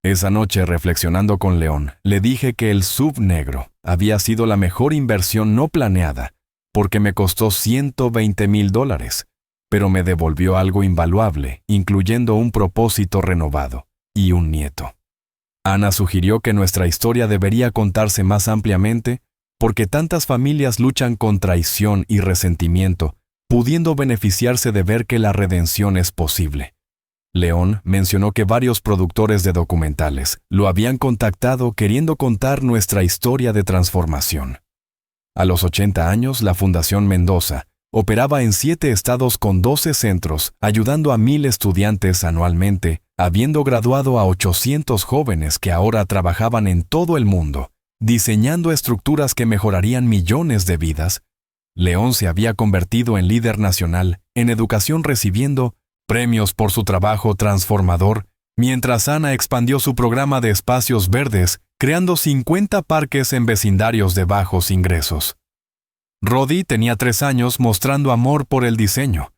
Esa noche, reflexionando con León, le dije que el SUV negro había sido la mejor inversión no planeada, porque me costó $120,000, pero me devolvió algo invaluable, incluyendo un propósito renovado y un nieto. Ana sugirió que nuestra historia debería contarse más ampliamente porque tantas familias luchan con traición y resentimiento, pudiendo beneficiarse de ver que la redención es posible. León mencionó que varios productores de documentales lo habían contactado queriendo contar nuestra historia de transformación. A los 80 años, la Fundación Mendoza operaba en 7 estados con 12 centros, ayudando a 1,000 estudiantes anualmente, habiendo graduado a 800 jóvenes que ahora trabajaban en todo el mundo, diseñando estructuras que mejorarían millones de vidas. León se había convertido en líder nacional en educación recibiendo premios por su trabajo transformador, mientras Ana expandió su programa de espacios verdes, creando 50 parques en vecindarios de bajos ingresos. RODI tenía 3 años mostrando amor por el diseño,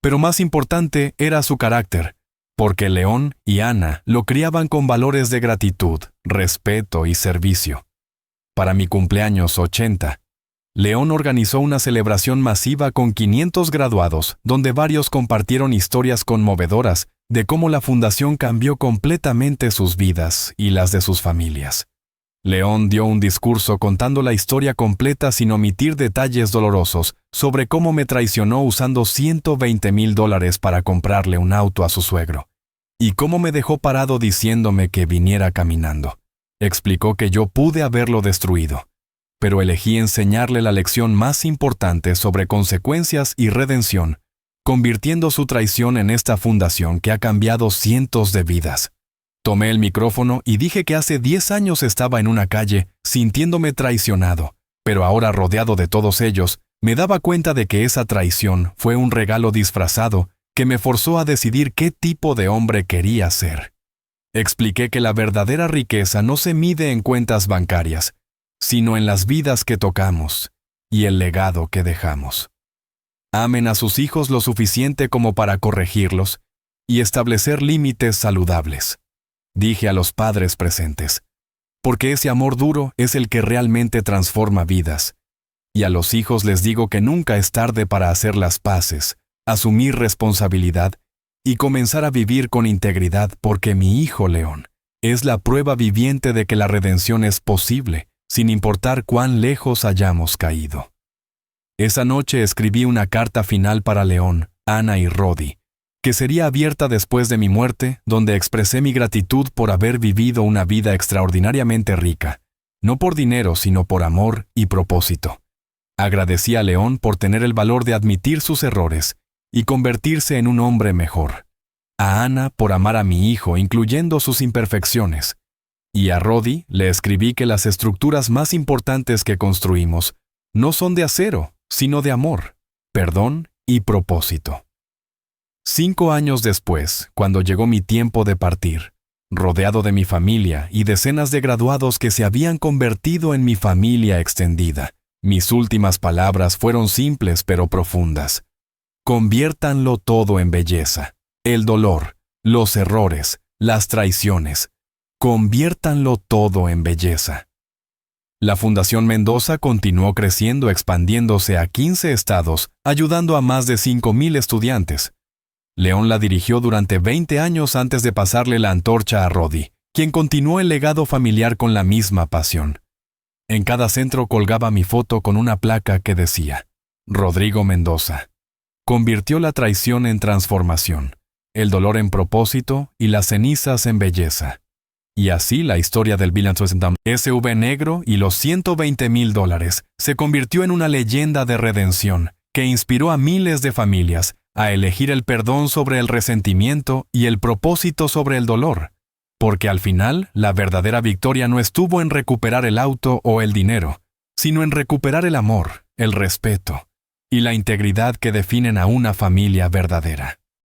pero más importante era su carácter, porque León y Ana lo criaban con valores de gratitud, respeto y servicio. Para mi cumpleaños 80, León organizó una celebración masiva con 500 graduados, donde varios compartieron historias conmovedoras de cómo la fundación cambió completamente sus vidas y las de sus familias. León dio un discurso contando la historia completa sin omitir detalles dolorosos sobre cómo me traicionó usando $120,000 para comprarle un auto a su suegro, y cómo me dejó parado diciéndome que viniera caminando. Explicó que yo pude haberlo destruido, pero elegí enseñarle la lección más importante sobre consecuencias y redención, convirtiendo su traición en esta fundación que ha cambiado cientos de vidas. Tomé el micrófono y dije que hace 10 años estaba en una calle sintiéndome traicionado, pero ahora rodeado de todos ellos, me daba cuenta de que esa traición fue un regalo disfrazado que me forzó a decidir qué tipo de hombre quería ser. Expliqué que la verdadera riqueza no se mide en cuentas bancarias, sino en las vidas que tocamos y el legado que dejamos. Amen a sus hijos lo suficiente como para corregirlos y establecer límites saludables, dije a los padres presentes, porque ese amor duro es el que realmente transforma vidas. Y a los hijos les digo que nunca es tarde para hacer las paces, asumir responsabilidad y comenzar a vivir con integridad, porque mi hijo León es la prueba viviente de que la redención es posible, sin importar cuán lejos hayamos caído. Esa noche escribí una carta final para León, Ana y RODI, que sería abierta después de mi muerte, donde expresé mi gratitud por haber vivido una vida extraordinariamente rica, no por dinero, sino por amor y propósito. Agradecí a León por tener el valor de admitir sus errores y convertirse en un hombre mejor, a Ana por amar a mi hijo, incluyendo sus imperfecciones, y a RODI le escribí que las estructuras más importantes que construimos no son de acero, sino de amor, perdón y propósito. 5 años después, cuando llegó mi tiempo de partir, rodeado de mi familia y decenas de graduados que se habían convertido en mi familia extendida, mis últimas palabras fueron simples pero profundas. Conviértanlo todo en belleza. El dolor, los errores, las traiciones. Conviértanlo todo en belleza. La Fundación Mendoza continuó creciendo, expandiéndose a 15 estados, ayudando a más de 5,000 estudiantes. León la dirigió durante 20 años antes de pasarle la antorcha a RODI, quien continuó el legado familiar con la misma pasión. En cada centro colgaba mi foto con una placa que decía, Rodrigo Mendoza. Convirtió la traición en transformación, el dolor en propósito y las cenizas en belleza. Y así la historia del Bill SUV negro y los $120,000 se convirtió en una leyenda de redención que inspiró a miles de familias a elegir el perdón sobre el resentimiento y el propósito sobre el dolor. Porque al final, la verdadera victoria no estuvo en recuperar el auto o el dinero, sino en recuperar el amor, el respeto y la integridad que definen a una familia verdadera.